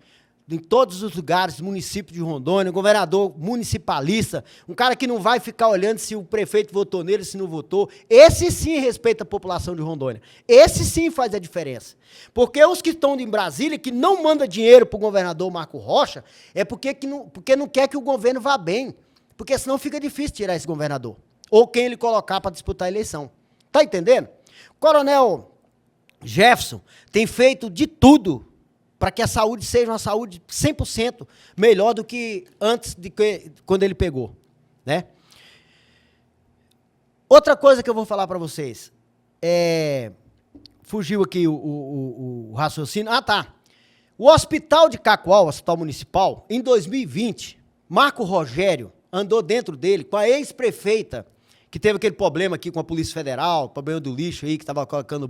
em todos os lugares, município de Rondônia, governador municipalista, um cara que não vai ficar olhando se o prefeito votou nele, se não votou. Esse sim respeita a população de Rondônia. Esse sim faz a diferença. Porque os que estão em Brasília, que não mandam dinheiro para o governador Marco Rocha, é porque não quer que o governo vá bem. Porque senão fica difícil tirar esse governador. Ou quem ele colocar para disputar a eleição. Tá entendendo? O Coronel Jefferson tem feito de tudo para que a saúde seja uma saúde 100% melhor do que antes quando ele pegou, né? Outra coisa que eu vou falar para vocês, fugiu aqui o raciocínio. Ah, tá. O Hospital de Cacoal, Hospital Municipal, em 2020, Marco Rogério andou dentro dele com a ex-prefeita, que teve aquele problema aqui com a Polícia Federal, problema do lixo aí, que estava colocando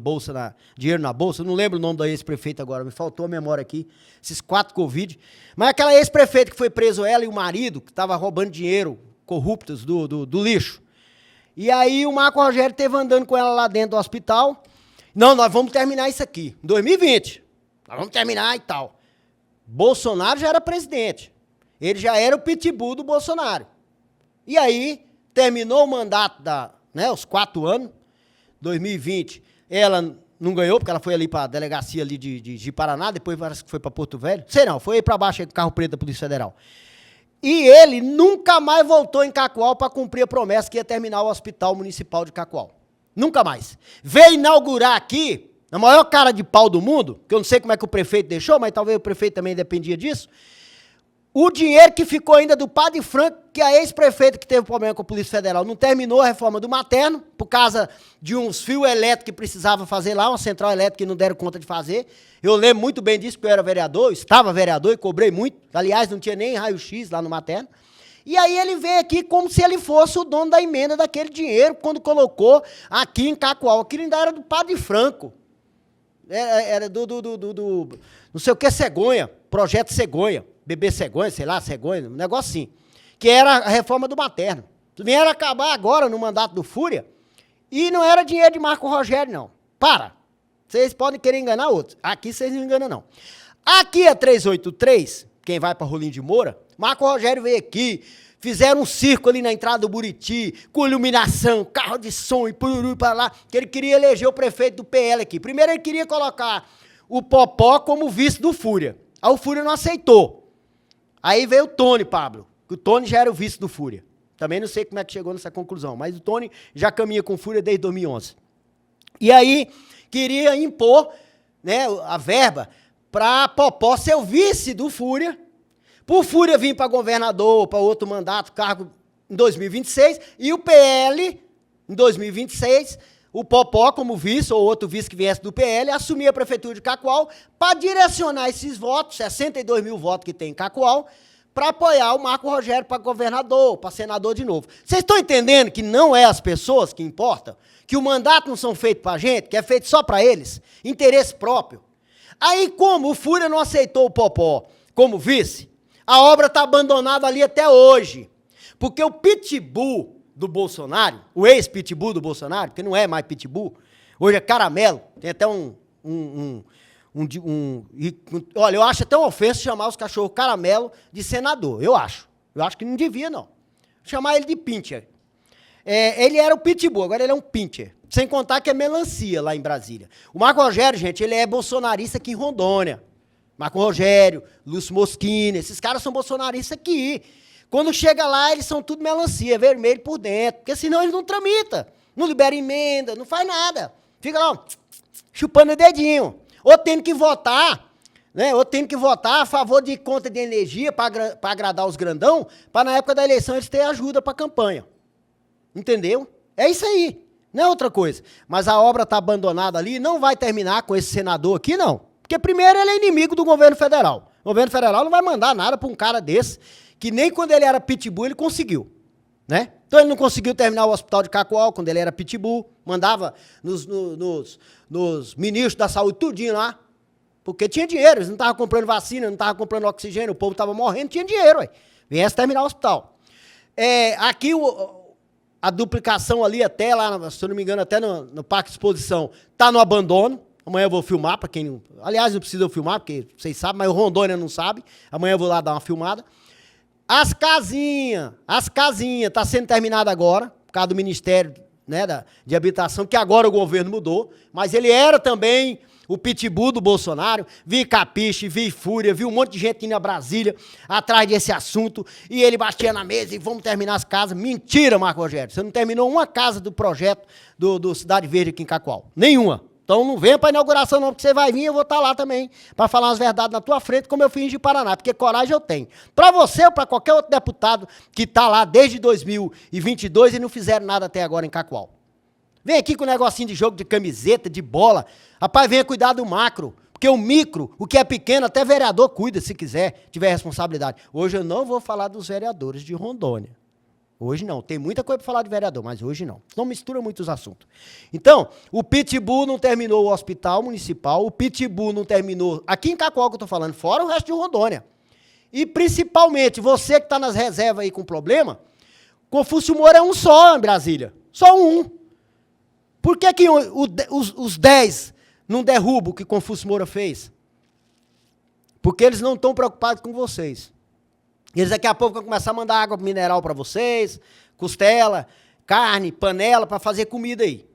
dinheiro na bolsa. Eu não lembro o nome da ex-prefeita agora, me faltou a memória aqui, esses 4 Covid. Mas aquela ex-prefeita que foi preso, ela e o marido, que estava roubando dinheiro, corruptos do lixo. E aí o Marco Rogério esteve andando com ela lá dentro do hospital. Não, nós vamos terminar isso aqui, em 2020. Nós vamos terminar e tal. Bolsonaro já era presidente. Ele já era o pitbull do Bolsonaro. E aí terminou o mandato, os 4 anos, 2020, ela não ganhou, porque ela foi ali para a delegacia ali de Paraná, depois parece que foi para Porto Velho, sei não, foi aí para baixo, com o carro preto da Polícia Federal. E ele nunca mais voltou em Cacoal para cumprir a promessa que ia terminar o Hospital Municipal de Cacoal. Nunca mais. Veio inaugurar aqui, na maior cara de pau do mundo, que eu não sei como é que o prefeito deixou, mas talvez o prefeito também dependia disso, O dinheiro que ficou ainda do Padre Franco, que a ex-prefeita que teve problema com a Polícia Federal não terminou a reforma do materno, por causa de uns fios elétricos que precisava fazer lá, uma central elétrica que não deram conta de fazer. Eu lembro muito bem disso, porque eu era vereador, eu estava vereador e cobrei muito. Aliás, não tinha nem raio-x lá no materno. E aí ele veio aqui como se ele fosse o dono da emenda daquele dinheiro, quando colocou aqui em Cacoal. Aquilo ainda era do Padre Franco. Era do não sei o que, Cegonha, projeto Cegonha. Bebê cegonha, sei lá, cegonha, um negócio assim, que era a reforma do materno. Vieram acabar agora no mandato do Fúria, e não era dinheiro de Marco Rogério, não. Para! Vocês podem querer enganar outros. Aqui vocês não enganam, não. Aqui a 383, quem vai para Rolim de Moura, Marco Rogério veio aqui, fizeram um circo ali na entrada do Buriti, com iluminação, carro de som e pururu para lá, que ele queria eleger o prefeito do PL aqui. Primeiro ele queria colocar o Popó como vice do Fúria. Aí o Fúria não aceitou. Aí veio o Tony, Pablo, que o Tony já era o vice do Fúria. Também não sei como é que chegou nessa conclusão, mas o Tony já caminha com Fúria desde 2011. E aí queria impor, né, a verba para Popó ser o vice do Fúria, por Fúria vir para governador, para outro mandato, cargo em 2026, e o PL, em 2026, o Popó como vice, ou outro vice que viesse do PL, assumir a prefeitura de Cacoal para direcionar esses votos, 62 mil votos que tem em Cacoal, para apoiar o Marco Rogério para governador, para senador de novo. Vocês estão entendendo que não é as pessoas que importam? Que o mandato não são feitos para a gente, que é feito só para eles? Interesse próprio. Aí, como o Fúria não aceitou o Popó como vice, a obra está abandonada ali até hoje. Porque o pitbull do Bolsonaro, o ex-pitbull do Bolsonaro, que não é mais pitbull, hoje é caramelo, tem até olha, eu acho até uma ofensa chamar os cachorros caramelo de senador, eu acho que não devia, não, chamar ele de pincher. Ele era o pitbull, agora ele é um pincher, sem contar que é melancia lá em Brasília. O Marco Rogério, gente, ele é bolsonarista aqui em Rondônia, Marco Rogério, Lúcio Moschini, esses caras são bolsonaristas aqui. Quando chega lá, eles são tudo melancia, vermelho por dentro, porque senão eles não tramitam, não liberam emenda, não faz nada. Fica lá, ó, chupando o dedinho. Ou tendo que votar, né? Ou tendo que votar a favor de conta de energia para agradar os grandão, para na época da eleição eles terem ajuda para a campanha. Entendeu? É isso aí, não é outra coisa. Mas a obra está abandonada ali, não vai terminar com esse senador aqui, não. Porque primeiro ele é inimigo do governo federal. O governo federal não vai mandar nada para um cara desse, que nem quando ele era pitbull ele conseguiu, né? Então ele não conseguiu terminar o hospital de Cacoal quando ele era pitbull, mandava nos ministros da saúde tudinho lá, porque tinha dinheiro, eles não estavam comprando vacina, não estavam comprando oxigênio, o povo estava morrendo, tinha dinheiro, ué. Viesse terminar o hospital. Aqui a duplicação ali até lá, se eu não me engano, até no Parque de Exposição, está no abandono. Amanhã eu vou filmar, para quem não... Aliás, não precisa eu filmar, porque vocês sabem, mas o Rondônia não sabe. Amanhã eu vou lá dar uma filmada. As casinhas, tá sendo terminada agora, por causa do Ministério, né, de Habitação, que agora o governo mudou, mas ele era também o pitbull do Bolsonaro. Vi Capiche, vi Fúria, vi um monte de gente indo a Brasília atrás desse assunto, e ele batia na mesa e vamos terminar as casas. Mentira, Marco Rogério, você não terminou uma casa do projeto do Cidade Verde aqui em Cacoal, nenhuma. Então não venha para a inauguração não, porque você vai vir e eu vou estar lá também para falar as verdades na tua frente, como eu fiz de Paraná, porque coragem eu tenho. Para você ou para qualquer outro deputado que está lá desde 2022 e não fizeram nada até agora em Cacoal. Vem aqui com um negocinho de jogo de camiseta, de bola. Rapaz, venha cuidar do macro, porque o micro, o que é pequeno, até vereador cuida se quiser, tiver responsabilidade. Hoje eu não vou falar dos vereadores de Rondônia. Hoje não, tem muita coisa para falar de vereador, mas hoje não. Não mistura muitos assuntos. Então, o pitbull não terminou o hospital municipal, o pitbull não terminou, aqui em Cacoal que eu estou falando, fora o resto de Rondônia. E principalmente, você que está nas reservas aí com problema, Confúcio Moura é um só em Brasília, só um. Por que os 10 não derrubam o que Confúcio Moura fez? Porque eles não estão preocupados com vocês. Eles daqui a pouco vão começar a mandar água mineral para vocês, costela, carne, panela, para fazer comida aí.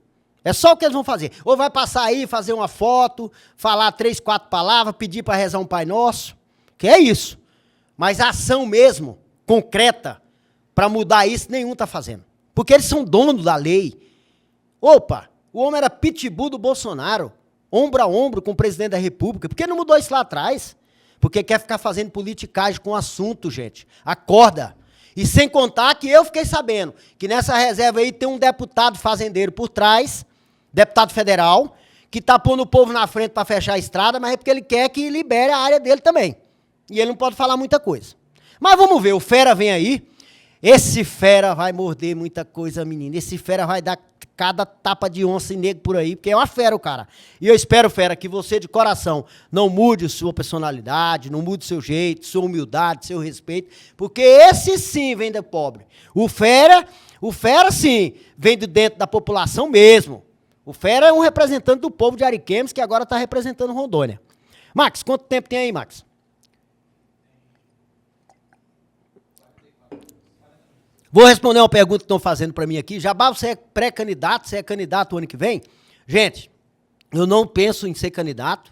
É só o que eles vão fazer. Ou vai passar aí, fazer uma foto, falar 3, 4 palavras, pedir para rezar um Pai Nosso, que é isso. Mas a ação mesmo, concreta, para mudar isso, nenhum está fazendo. Porque eles são donos da lei. Opa, o homem era pitbull do Bolsonaro, ombro a ombro com o presidente da República. Por que não mudou isso lá atrás? Porque quer ficar fazendo politicagem com o assunto, gente. Acorda. E sem contar que eu fiquei sabendo que nessa reserva aí tem um deputado fazendeiro por trás, deputado federal, que tá pondo o povo na frente para fechar a estrada, mas é porque ele quer que libere a área dele também. E ele não pode falar muita coisa. Mas vamos ver, o fera vem aí. Esse fera vai morder muita coisa, menino. Esse fera vai dar cada tapa de onça e negro por aí, porque é uma fera o cara. E eu espero, fera, que você de coração não mude sua personalidade, não mude seu jeito, sua humildade, seu respeito, porque esse sim vem do pobre. O fera sim, vem de dentro da população mesmo. O fera é um representante do povo de Ariquemes, que agora está representando Rondônia. Max, quanto tempo tem aí, Max? Vou responder uma pergunta que estão fazendo para mim aqui. Jabá, você é pré-candidato? Você é candidato o ano que vem? Gente, eu não penso em ser candidato,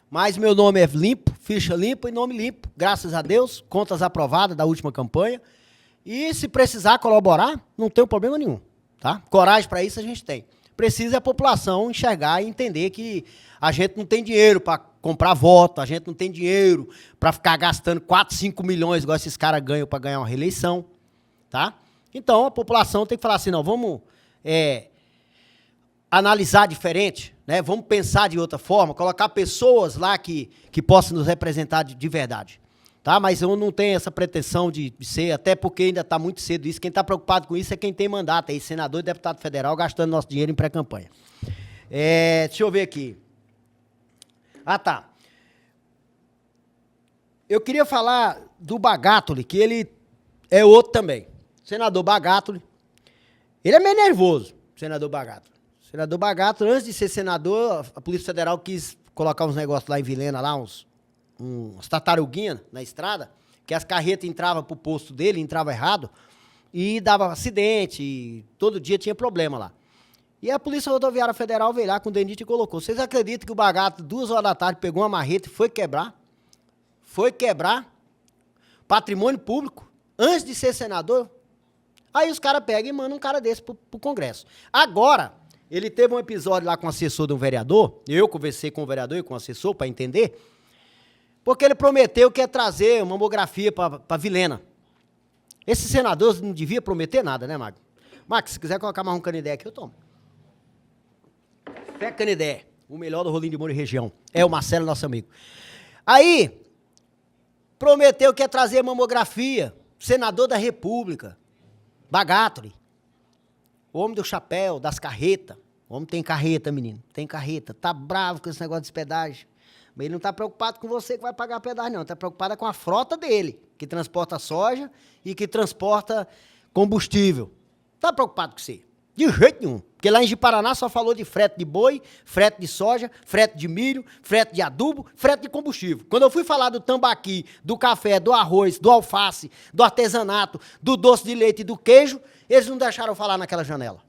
mas meu nome é limpo, ficha limpa e nome limpo, graças a Deus, contas aprovadas da última campanha. E se precisar colaborar, não tem problema nenhum, tá? Coragem para isso a gente tem. Precisa a população enxergar e entender que a gente não tem dinheiro para comprar voto, a gente não tem dinheiro para ficar gastando 4, 5 milhões, igual esses caras ganham para ganhar uma reeleição. Tá? Então, a população tem que falar assim, não, vamos analisar diferente, né? Vamos pensar de outra forma, colocar pessoas lá que possam nos representar de verdade. Tá? Mas eu não tenho essa pretensão de ser, até porque ainda está muito cedo isso. Quem está preocupado com isso é quem tem mandato, aí, senador e deputado federal, gastando nosso dinheiro em pré-campanha. Deixa eu ver aqui. Ah, tá. Eu queria falar do Bagatoli, que ele é outro também. Senador Bagatoli, ele é meio nervoso, senador Bagatoli. Senador Bagatoli, antes de ser senador, a Polícia Federal quis colocar uns negócios lá em Vilhena, lá uns tartaruguinhas na estrada, que as carretas entravam pro posto dele, entravam errado, e dava acidente, e todo dia tinha problema lá. E a Polícia Rodoviária Federal veio lá com o DENIT e colocou. Vocês acreditam que o Bagatoli, 2 horas da tarde, pegou uma marreta e foi quebrar? Foi quebrar patrimônio público, antes de ser senador? Aí os caras pegam e mandam um cara desse pro Congresso. Agora, ele teve um episódio lá com o assessor de um vereador, eu conversei com o vereador e com o assessor para entender, porque ele prometeu que ia trazer uma mamografia para Vilhena. Esse senador não devia prometer nada, né, Magno? Max, se quiser colocar mais um Canidé aqui, eu tomo. Fé Canidé, o melhor do Rolim de Moura e região. É o Marcelo, nosso amigo. Aí, prometeu que ia trazer mamografia, senador da República, Bagatoli, o homem do chapéu, das carretas. O homem tem carreta, menino, tem carreta. Tá bravo com esse negócio de pedágio. Mas ele não tá preocupado com você que vai pagar pedágio, não. Tá preocupado com a frota dele, que transporta soja e que transporta combustível. Tá preocupado com você? De jeito nenhum. Porque lá em Ji-Paraná só falou de frete de boi, frete de soja, frete de milho, frete de adubo, frete de combustível. Quando eu fui falar do tambaqui, do café, do arroz, do alface, do artesanato, do doce de leite e do queijo, eles não deixaram eu falar naquela janela.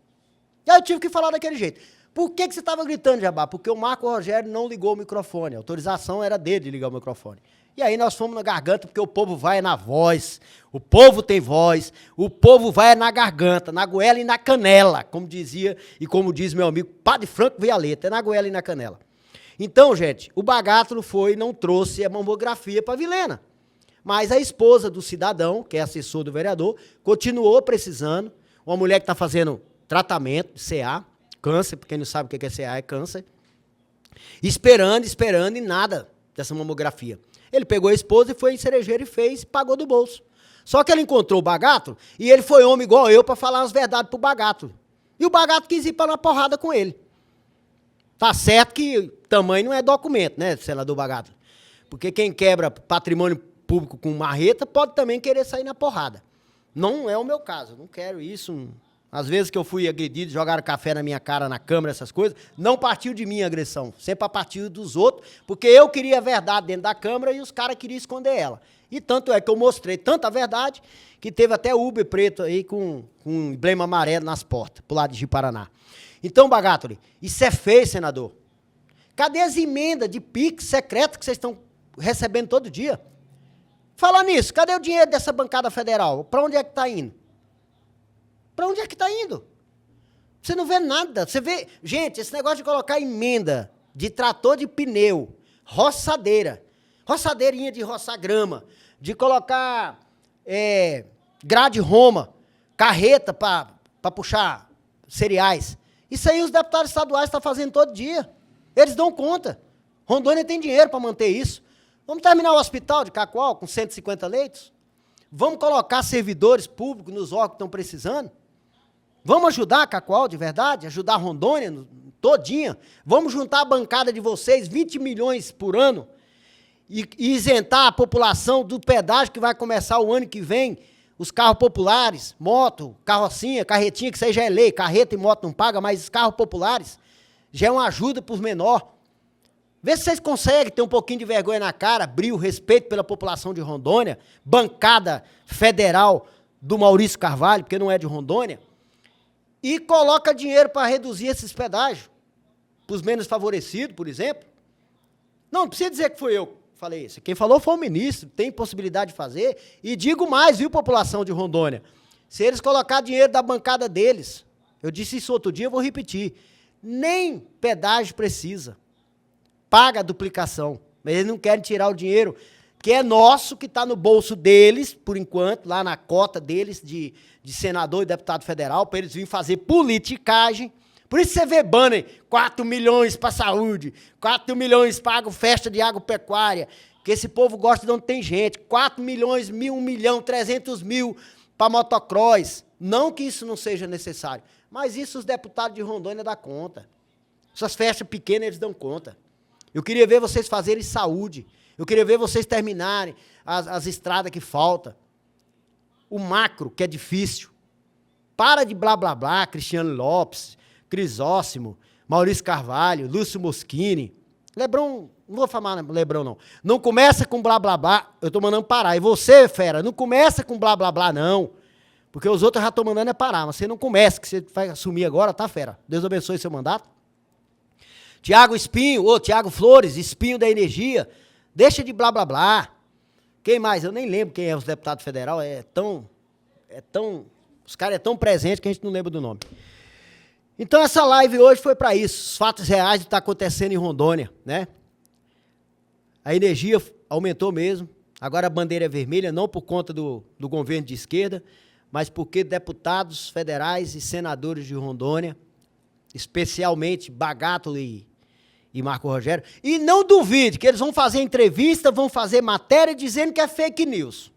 E aí eu tive que falar daquele jeito. Por que você estava gritando, Jabá? Porque o Marco Rogério não ligou o microfone. A autorização era dele de ligar o microfone. E aí nós fomos na garganta, porque o povo vai na voz, o povo tem voz, o povo vai na garganta, na goela e na canela, como dizia e como diz meu amigo Padre Franco Vialeta, é na goela e na canela. Então, gente, o Bagatoli não trouxe a mamografia para Vilhena, mas a esposa do cidadão, que é assessor do vereador, continuou precisando, uma mulher que está fazendo tratamento de CA, câncer, porque quem não sabe o que é CA, é câncer, esperando e nada dessa mamografia. Ele pegou a esposa e foi em Cerejeira e fez, pagou do bolso. Só que ele encontrou o Bagatoli e ele foi homem igual eu para falar as verdades pro Bagatoli. E o Bagatoli quis ir para uma porrada com ele. Tá certo que tamanho não é documento, né, senador Bagatoli? Porque quem quebra patrimônio público com marreta pode também querer sair na porrada. Não é o meu caso, eu não quero isso. Às vezes que eu fui agredido, jogaram café na minha cara, na câmera, essas coisas, não partiu de mim a agressão, sempre partiu dos outros, porque eu queria a verdade dentro da câmera e os caras queriam esconder ela. E tanto é que eu mostrei tanta verdade que teve até Uber preto aí com emblema amarelo nas portas, pro lado de Ji-Paraná. Então, Bagatoli, isso é feio, senador. Cadê as emendas de PIX secreto que vocês estão recebendo todo dia? Fala nisso, cadê o dinheiro dessa bancada federal? Para onde é que está indo? Para onde é que está indo? Você não vê nada. Você vê... Gente, esse negócio de colocar emenda de trator de pneu, roçadeira. Roçadeirinha de roçar grama, de colocar grade Roma, carreta para puxar cereais. Isso aí os deputados estaduais estão fazendo todo dia. Eles dão conta. Rondônia tem dinheiro para manter isso. Vamos terminar o hospital de Cacoal com 150 leitos? Vamos colocar servidores públicos nos órgãos que estão precisando? Vamos ajudar a Cacoal de verdade? Ajudar a Rondônia todinha? Vamos juntar a bancada de vocês, 20 milhões por ano, e isentar a população do pedágio que vai começar o ano que vem, os carros populares, moto, carrocinha, carretinha, que isso aí já é lei, carreta e moto não paga, mas os carros populares já é uma ajuda para os menores. Vê se vocês conseguem ter um pouquinho de vergonha na cara, brio, respeito pela população de Rondônia, bancada federal do Maurício Carvalho, porque não é de Rondônia, e coloca dinheiro para reduzir esses pedágios, para os menos favorecidos, por exemplo. Não precisa dizer que foi eu que falei isso. Quem falou foi o ministro, tem possibilidade de fazer. E digo mais, viu, população de Rondônia? Se eles colocarem dinheiro da bancada deles, eu disse isso outro dia, eu vou repetir, nem pedágio precisa. Paga a duplicação, mas eles não querem tirar o dinheiro que é nosso, que está no bolso deles, por enquanto, lá na cota deles de senador e deputado federal, para eles virem fazer politicagem. Por isso você vê banner, 4 milhões para saúde, 4 milhões pago festa de agropecuária, que esse povo gosta de onde tem gente, 4 milhões, 1 milhão, 300 mil para motocross. Não que isso não seja necessário, mas isso os deputados de Rondônia dão conta. Essas festas pequenas eles dão conta. Eu queria ver vocês fazerem saúde. Eu queria ver vocês terminarem as estradas que faltam. O macro, que é difícil. Para de blá, blá, blá, Cristiano Lopes, Crisóstomo, Maurício Carvalho, Lúcio Moschini. Lebrão, não vou falar Lebrão, não. Não começa com blá, blá, blá. Eu estou mandando parar. E você, fera, não começa com blá, blá, blá, não. Porque os outros já estão mandando parar. Mas você não começa, que você vai assumir agora, tá, fera? Deus abençoe seu mandato. Tiago Espinho, Tiago Flores, Espinho da Energia, deixa de blá, blá, blá. Quem mais? Eu nem lembro quem é os deputados federal, os caras é tão presente que a gente não lembra do nome. Então essa live hoje foi para isso, os fatos reais do que está acontecendo em Rondônia, né? A energia aumentou mesmo, agora a bandeira é vermelha, não por conta do governo de esquerda, mas porque deputados federais e senadores de Rondônia, especialmente Bagátolo e Marco Rogério, e não duvide que eles vão fazer entrevista, vão fazer matéria dizendo que é fake news,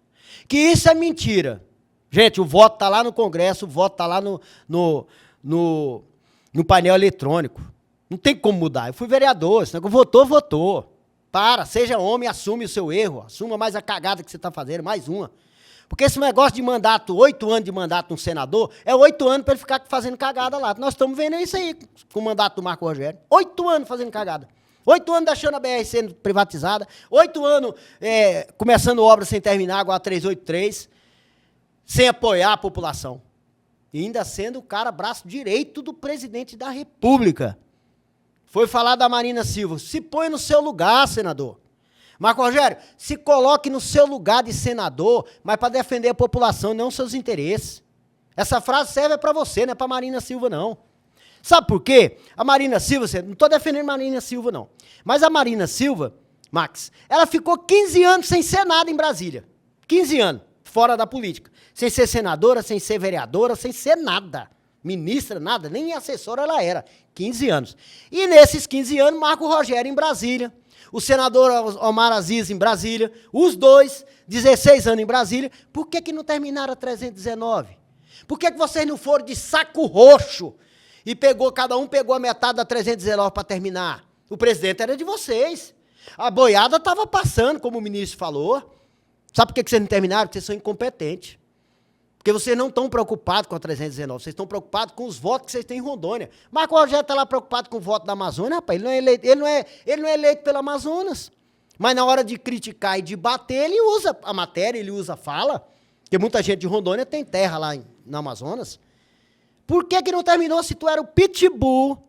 que isso é mentira. Gente, o voto está lá no Congresso, o voto está lá no painel eletrônico. Não tem como mudar. Eu fui vereador, se não votou. Para, seja homem, assume o seu erro, assuma mais a cagada que você está fazendo, mais uma. Porque esse negócio de mandato, 8 anos de mandato de um senador, é 8 anos para ele ficar fazendo cagada lá. Nós estamos vendo isso aí com o mandato do Marco Rogério. 8 anos fazendo cagada. 8 anos deixando a BR sendo privatizada. 8 anos começando obra sem terminar, igual a 383, sem apoiar a população. E ainda sendo o cara braço direito do presidente da República. Foi falar da Marina Silva. Se põe no seu lugar, senador. Marco Rogério, se coloque no seu lugar de senador, mas para defender a população, não seus interesses. Essa frase serve para você, não é para Marina Silva, não. Sabe por quê? A Marina Silva, não estou defendendo a Marina Silva, não. Mas a Marina Silva, Max, ela ficou 15 anos sem ser nada em Brasília. 15 anos, fora da política. Sem ser senadora, sem ser vereadora, sem ser nada. Ministra, nada, nem assessora ela era. 15 anos. E nesses 15 anos, Marco Rogério em Brasília. O senador Omar Aziz em Brasília, os dois, 16 anos em Brasília. Por que não terminaram a 319? Por que vocês não foram de saco roxo e cada um pegou a metade da 319 para terminar? O presidente era de vocês. A boiada estava passando, como o ministro falou. Sabe por que vocês não terminaram? Porque vocês são incompetentes. Porque vocês não estão preocupados com a 319, vocês estão preocupados com os votos que vocês têm em Rondônia. Marco Rogério está lá preocupado com o voto da Amazônia, rapaz, ele não é eleito pelo Amazonas. Mas na hora de criticar e de bater, ele usa a matéria, ele usa a fala, porque muita gente de Rondônia tem terra lá no Amazonas. Por que não terminou se tu era o pitbull?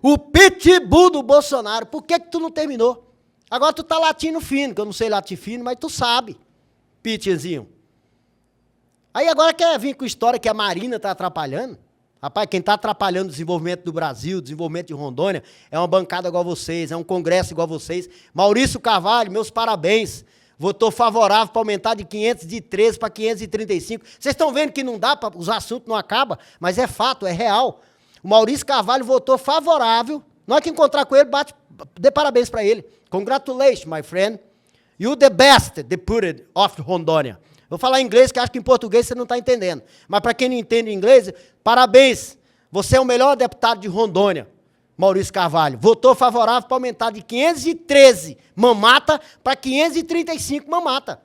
O pitbull do Bolsonaro, por que tu não terminou? Agora tu tá latindo fino, que eu não sei latir fino, mas tu sabe. Pitzinho. Aí agora quer vir com história que a Marina está atrapalhando. Rapaz, quem está atrapalhando o desenvolvimento do Brasil, o desenvolvimento de Rondônia, é uma bancada igual a vocês, é um congresso igual a vocês. Maurício Carvalho, meus parabéns. Votou favorável para aumentar de 513 para 535. Vocês estão vendo que não dá, os assuntos não acabam, mas é fato, é real. O Maurício Carvalho votou favorável. Na hora que encontrar com ele, dê parabéns para ele. Congratulations, my friend. You the best deputy of Rondônia. Vou falar em inglês, que acho que em português você não está entendendo. Mas para quem não entende inglês, parabéns. Você é o melhor deputado de Rondônia, Maurício Carvalho. Votou favorável para aumentar de 513 mamata para 535 mamata.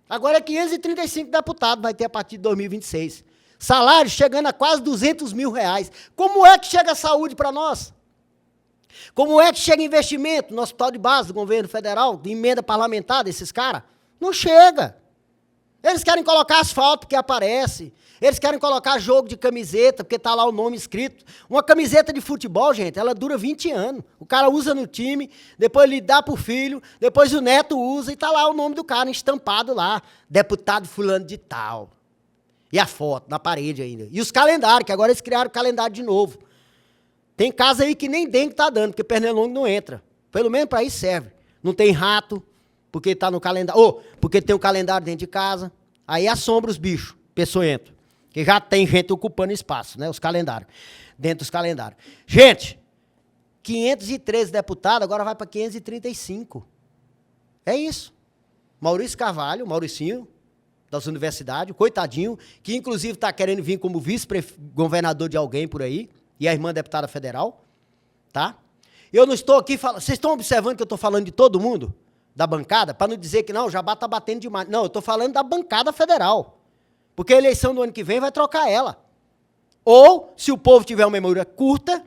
Agora é 535 deputados, vai ter a partir de 2026. Salário chegando a quase 200 mil reais. Como é que chega a saúde para nós? Como é que chega investimento no hospital de base do governo federal, de emenda parlamentar desses caras? Não chega. Eles querem colocar asfalto porque aparece. Eles querem colocar jogo de camiseta porque está lá o nome escrito. Uma camiseta de futebol, gente, ela dura 20 anos. O cara usa no time, depois ele dá para o filho, depois o neto usa e está lá o nome do cara estampado lá. Deputado fulano de tal. E a foto na parede ainda. E os calendários, que agora eles criaram o calendário de novo. Tem casa aí que nem dengue está dando, porque pernilongo não entra. Pelo menos para isso serve. Não tem rato, porque está no calendário. Ou porque tem o calendário dentro de casa. Aí assombra os bichos, peçonhentos. Que já tem gente ocupando espaço, né? Os calendários. Dentro dos calendários. Gente, 513 deputados, agora vai para 535. É isso. Maurício Carvalho, Mauricinho, das universidades, coitadinho, que inclusive está querendo vir como vice-governador de alguém por aí, e a irmã deputada federal, tá? Eu não estou aqui falando... Vocês estão observando que eu estou falando de todo mundo? Da bancada? Para não dizer que não, o Jabá está batendo demais. Não, eu estou falando da bancada federal. Porque a eleição do ano que vem vai trocar ela. Ou, se o povo tiver uma memória curta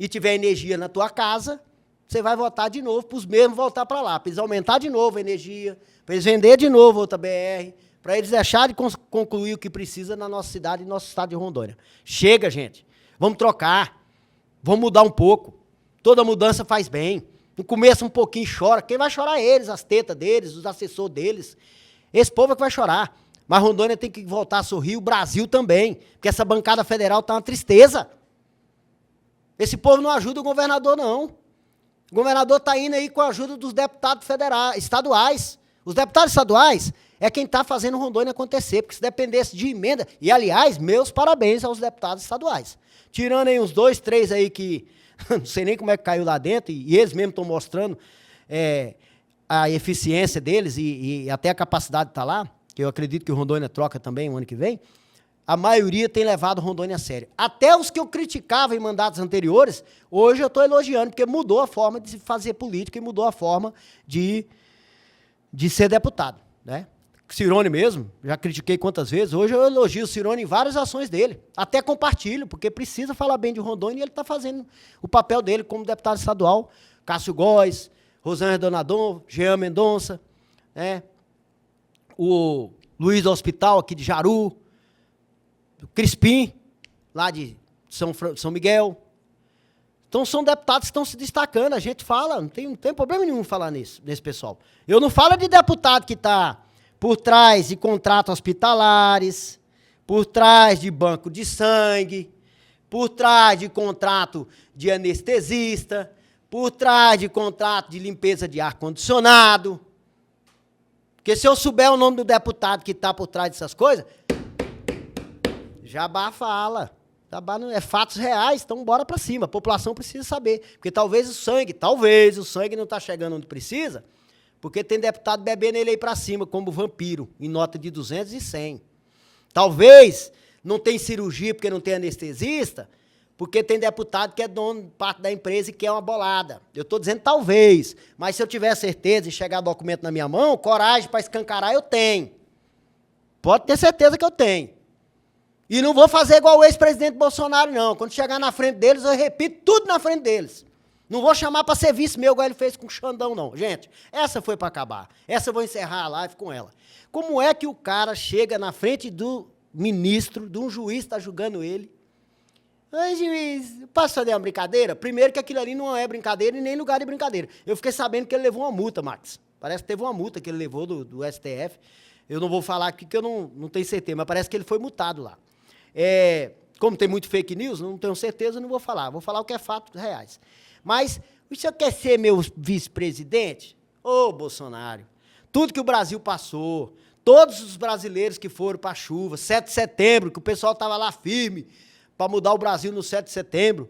e tiver energia na tua casa, você vai votar de novo para os mesmos voltar para lá. Para eles aumentar de novo a energia, para eles vender de novo outra BR, para eles deixarem de concluir o que precisa na nossa cidade e no nosso estado de Rondônia. Chega, gente. Vamos trocar. Vamos mudar um pouco. Toda mudança faz bem. No começo um pouquinho chora. Quem vai chorar é eles, as tetas deles, os assessores deles. Esse povo é que vai chorar. Mas Rondônia tem que voltar a sorrir, o Brasil também, porque essa bancada federal está uma tristeza. Esse povo não ajuda o governador, não. O governador está indo aí com a ajuda dos deputados estaduais. Os deputados estaduais é quem está fazendo Rondônia acontecer, porque se dependesse de emenda... E, aliás, meus parabéns aos deputados estaduais. Tirando aí uns 2, 3 aí que... Não sei nem como é que caiu lá dentro, e eles mesmos estão mostrando a eficiência deles e até a capacidade de estar lá, que eu acredito que o Rondônia troca também o ano que vem, a maioria tem levado o Rondônia a sério. Até os que eu criticava em mandatos anteriores, hoje eu estou elogiando, porque mudou a forma de fazer política e mudou a forma de ser deputado, né? Cirone mesmo, já critiquei quantas vezes, hoje eu elogio o Cirone em várias ações dele, até compartilho, porque precisa falar bem de Rondônia e ele está fazendo o papel dele como deputado estadual. Cássio Góes, Rosângela Donadon, Jean Mendonça, né? O Luiz do Hospital, aqui de Jaru, o Crispim, lá de São Miguel. Então, são deputados que estão se destacando, a gente fala, não tem problema nenhum falar nesse pessoal. Eu não falo de deputado que está por trás de contratos hospitalares, por trás de banco de sangue, por trás de contrato de anestesista, por trás de contrato de limpeza de ar-condicionado. Porque se eu souber o nome do deputado que está por trás dessas coisas, Jabá fala. Jabá não, é fatos reais, então bora para cima. A população precisa saber. Porque talvez o sangue não está chegando onde precisa, porque tem deputado bebendo ele aí para cima, como vampiro, em nota de 200 e 100. Talvez não tem cirurgia porque não tem anestesista, porque tem deputado que é dono de parte da empresa e quer uma bolada. Eu estou dizendo talvez, mas se eu tiver certeza e chegar documento na minha mão, coragem para escancarar eu tenho. Pode ter certeza que eu tenho. E não vou fazer igual o ex-presidente Bolsonaro, não. Quando chegar na frente deles, eu repito tudo na frente deles. Não vou chamar para ser vice meu, igual ele fez com o Xandão, não. Gente, essa foi para acabar. Essa eu vou encerrar a live com ela. Como é que o cara chega na frente do ministro, de um juiz que está julgando ele? Ai, juiz, posso fazer uma brincadeira? Primeiro que aquilo ali não é brincadeira e nem lugar de brincadeira. Eu fiquei sabendo que ele levou uma multa, Max. Parece que teve uma multa que ele levou do STF. Eu não vou falar aqui que eu não tenho certeza, mas parece que ele foi multado lá. Como tem muito fake news, não tenho certeza, não vou falar. Vou falar o que é fatos reais. Mas o senhor quer ser meu vice-presidente? Ô, Bolsonaro, tudo que o Brasil passou, todos os brasileiros que foram para a chuva, 7 de setembro, que o pessoal estava lá firme para mudar o Brasil no 7 de setembro,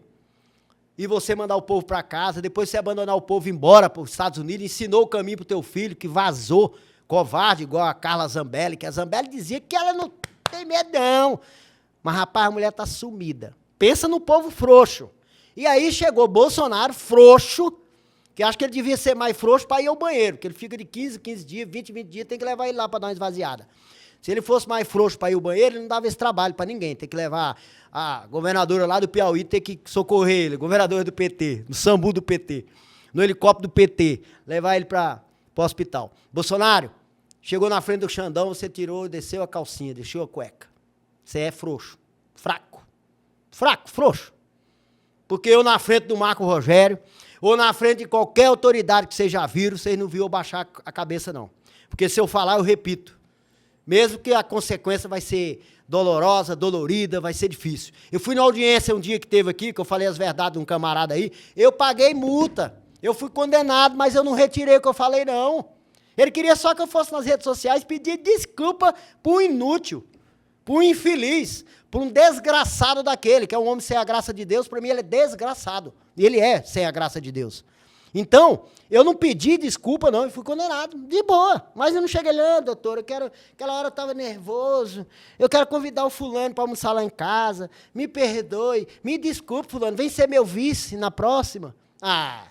e você mandar o povo para casa, depois você abandonar o povo e ir embora para os Estados Unidos, ensinou o caminho para o teu filho, que vazou, covarde, igual a Carla Zambelli, que a Zambelli dizia que ela não tem medo, não. Mas, rapaz, a mulher está sumida. Pensa no povo frouxo. E aí chegou Bolsonaro, frouxo, que acho que ele devia ser mais frouxo para ir ao banheiro, porque ele fica de 15 dias, 20 dias, tem que levar ele lá para dar uma esvaziada. Se ele fosse mais frouxo para ir ao banheiro, ele não dava esse trabalho para ninguém. Tem que levar a governadora lá do Piauí, tem que socorrer ele, governador do PT, no sambu do PT, no helicóptero do PT, levar ele para o hospital. Bolsonaro, chegou na frente do Xandão, você tirou, desceu a calcinha, deixou a cueca. Você é frouxo, fraco, frouxo. Porque eu na frente do Marco Rogério, ou na frente de qualquer autoridade que vocês já viram, vocês não viram eu baixar a cabeça, não. Porque se eu falar, eu repito. Mesmo que a consequência vai ser dolorosa, dolorida, vai ser difícil. Eu fui na audiência um dia que teve aqui, que eu falei as verdades de um camarada aí, eu paguei multa. Eu fui condenado, mas eu não retirei o que eu falei, não. Ele queria só que eu fosse nas redes sociais pedir desculpa por um inútil, por um infeliz, por um desgraçado daquele, que é um homem sem a graça de Deus. Para mim ele é desgraçado. E ele é sem a graça de Deus. Então, eu não pedi desculpa, não, e fui condenado, de boa. Mas eu não cheguei lá, doutor, aquela hora eu estava nervoso, eu quero convidar o fulano para almoçar lá em casa, me perdoe, me desculpe, fulano, vem ser meu vice na próxima. Ah,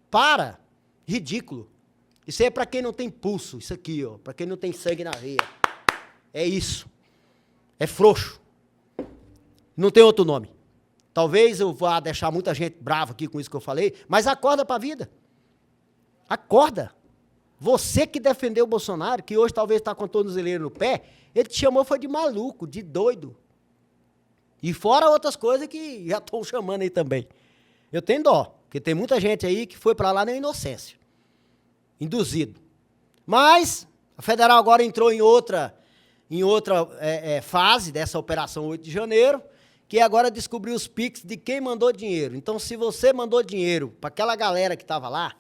para, ridículo. Isso aí é para quem não tem pulso, isso aqui, ó, para quem não tem sangue na veia. É isso. É frouxo. Não tem outro nome. Talvez eu vá deixar muita gente brava aqui com isso que eu falei, mas acorda para a vida. Acorda. Você que defendeu o Bolsonaro, que hoje talvez está com o tornozeleiro no pé, ele te chamou foi de maluco, de doido. E fora outras coisas que já estão chamando aí também. Eu tenho dó, porque tem muita gente aí que foi para lá na inocência. Induzido. Mas a federal agora entrou em outra fase dessa operação 8 de janeiro, que agora descobriu os PIX de quem mandou dinheiro. Então, se você mandou dinheiro para aquela galera que estava lá,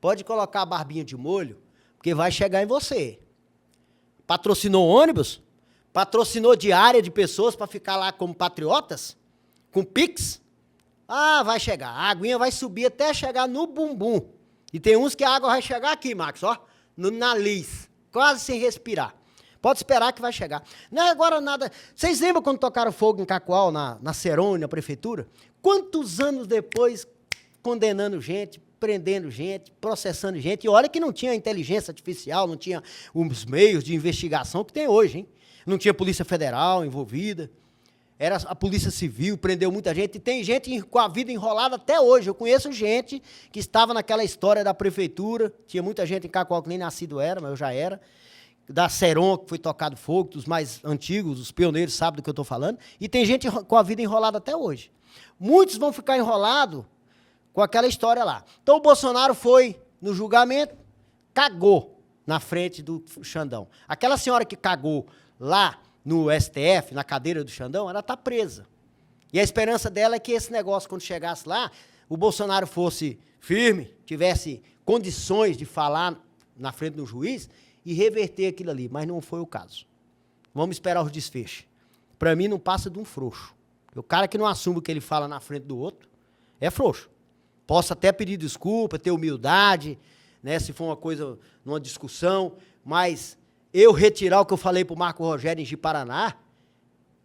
pode colocar a barbinha de molho, porque vai chegar em você. Patrocinou ônibus? Patrocinou diária de pessoas para ficar lá como patriotas? Com PIX? Ah, vai chegar. A aguinha vai subir até chegar no bumbum. E tem uns que a água vai chegar aqui, Max, ó, no nariz, quase sem respirar. Pode esperar que vai chegar. Não é agora nada. Vocês lembram quando tocaram fogo em Cacoal, na Ceron, na prefeitura? Quantos anos depois, condenando gente, prendendo gente, processando gente? E olha que não tinha inteligência artificial, não tinha os meios de investigação que tem hoje, hein? Não tinha Polícia Federal envolvida. Era a Polícia Civil, prendeu muita gente. E tem gente com a vida enrolada até hoje. Eu conheço gente que estava naquela história da prefeitura. Tinha muita gente em Cacoal que nem nascido era, mas eu já era. Da Ceron, que foi tocado fogo, dos mais antigos, os pioneiros sabem do que eu estou falando, e tem gente com a vida enrolada até hoje. Muitos vão ficar enrolados com aquela história lá. Então o Bolsonaro foi no julgamento, cagou na frente do Xandão. Aquela senhora que cagou lá no STF, na cadeira do Xandão, ela está presa. E a esperança dela é que esse negócio, quando chegasse lá, o Bolsonaro fosse firme, tivesse condições de falar na frente do juiz, e reverter aquilo ali, mas não foi o caso. Vamos esperar os desfechos. Para mim, não passa de um frouxo. O cara que não assume o que ele fala na frente do outro é frouxo. Posso até pedir desculpa, ter humildade, né, se for uma coisa, numa discussão, mas eu retirar o que eu falei para o Marco Rogério em Ji-Paraná,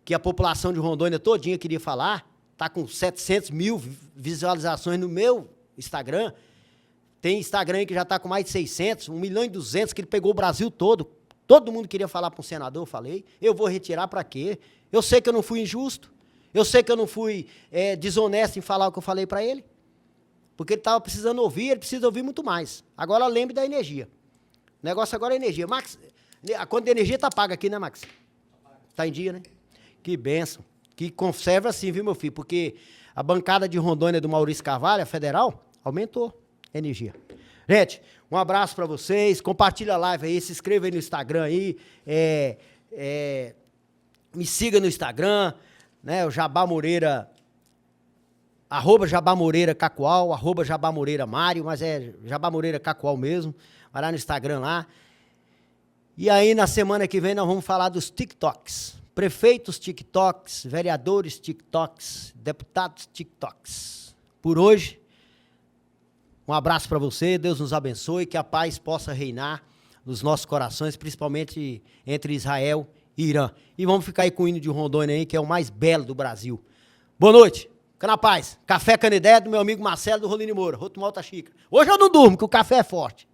que a população de Rondônia todinha queria falar, está com 700 mil visualizações no meu Instagram. Tem Instagram aí que já está com mais de 600, 1.200.000, que ele pegou o Brasil todo. Todo mundo queria falar para um senador, eu falei. Eu vou retirar para quê? Eu sei que eu não fui injusto. Eu sei que eu não fui desonesto em falar o que eu falei para ele. Porque ele estava precisando ouvir, ele precisa ouvir muito mais. Agora lembre da energia. O negócio agora é energia. Max, a conta de energia está paga aqui, né, Max? Está em dia, né? Que bênção. Que conserva assim, viu, meu filho? Porque a bancada de Rondônia do Maurício Carvalho, a federal, aumentou. Energia. Gente, um abraço para vocês, compartilha a live aí, se inscreva aí no Instagram aí, me siga no Instagram, né? O Jabá Moreira, Jabá Moreira Cacoal, Jabá Moreira Mário, mas é Jabá Moreira Cacoal mesmo. Vai lá no Instagram lá. E aí, na semana que vem, nós vamos falar dos TikToks. Prefeitos TikToks, vereadores TikToks, deputados TikToks. Por hoje, um abraço para você, Deus nos abençoe, que a paz possa reinar nos nossos corações, principalmente entre Israel e Irã. E vamos ficar aí com o hino de Rondônia aí, que é o mais belo do Brasil. Boa noite, fica na paz. Café Canidé do meu amigo Marcelo do Roline Moura. Vou tomar outra xícara. Hoje eu não durmo, que o café é forte.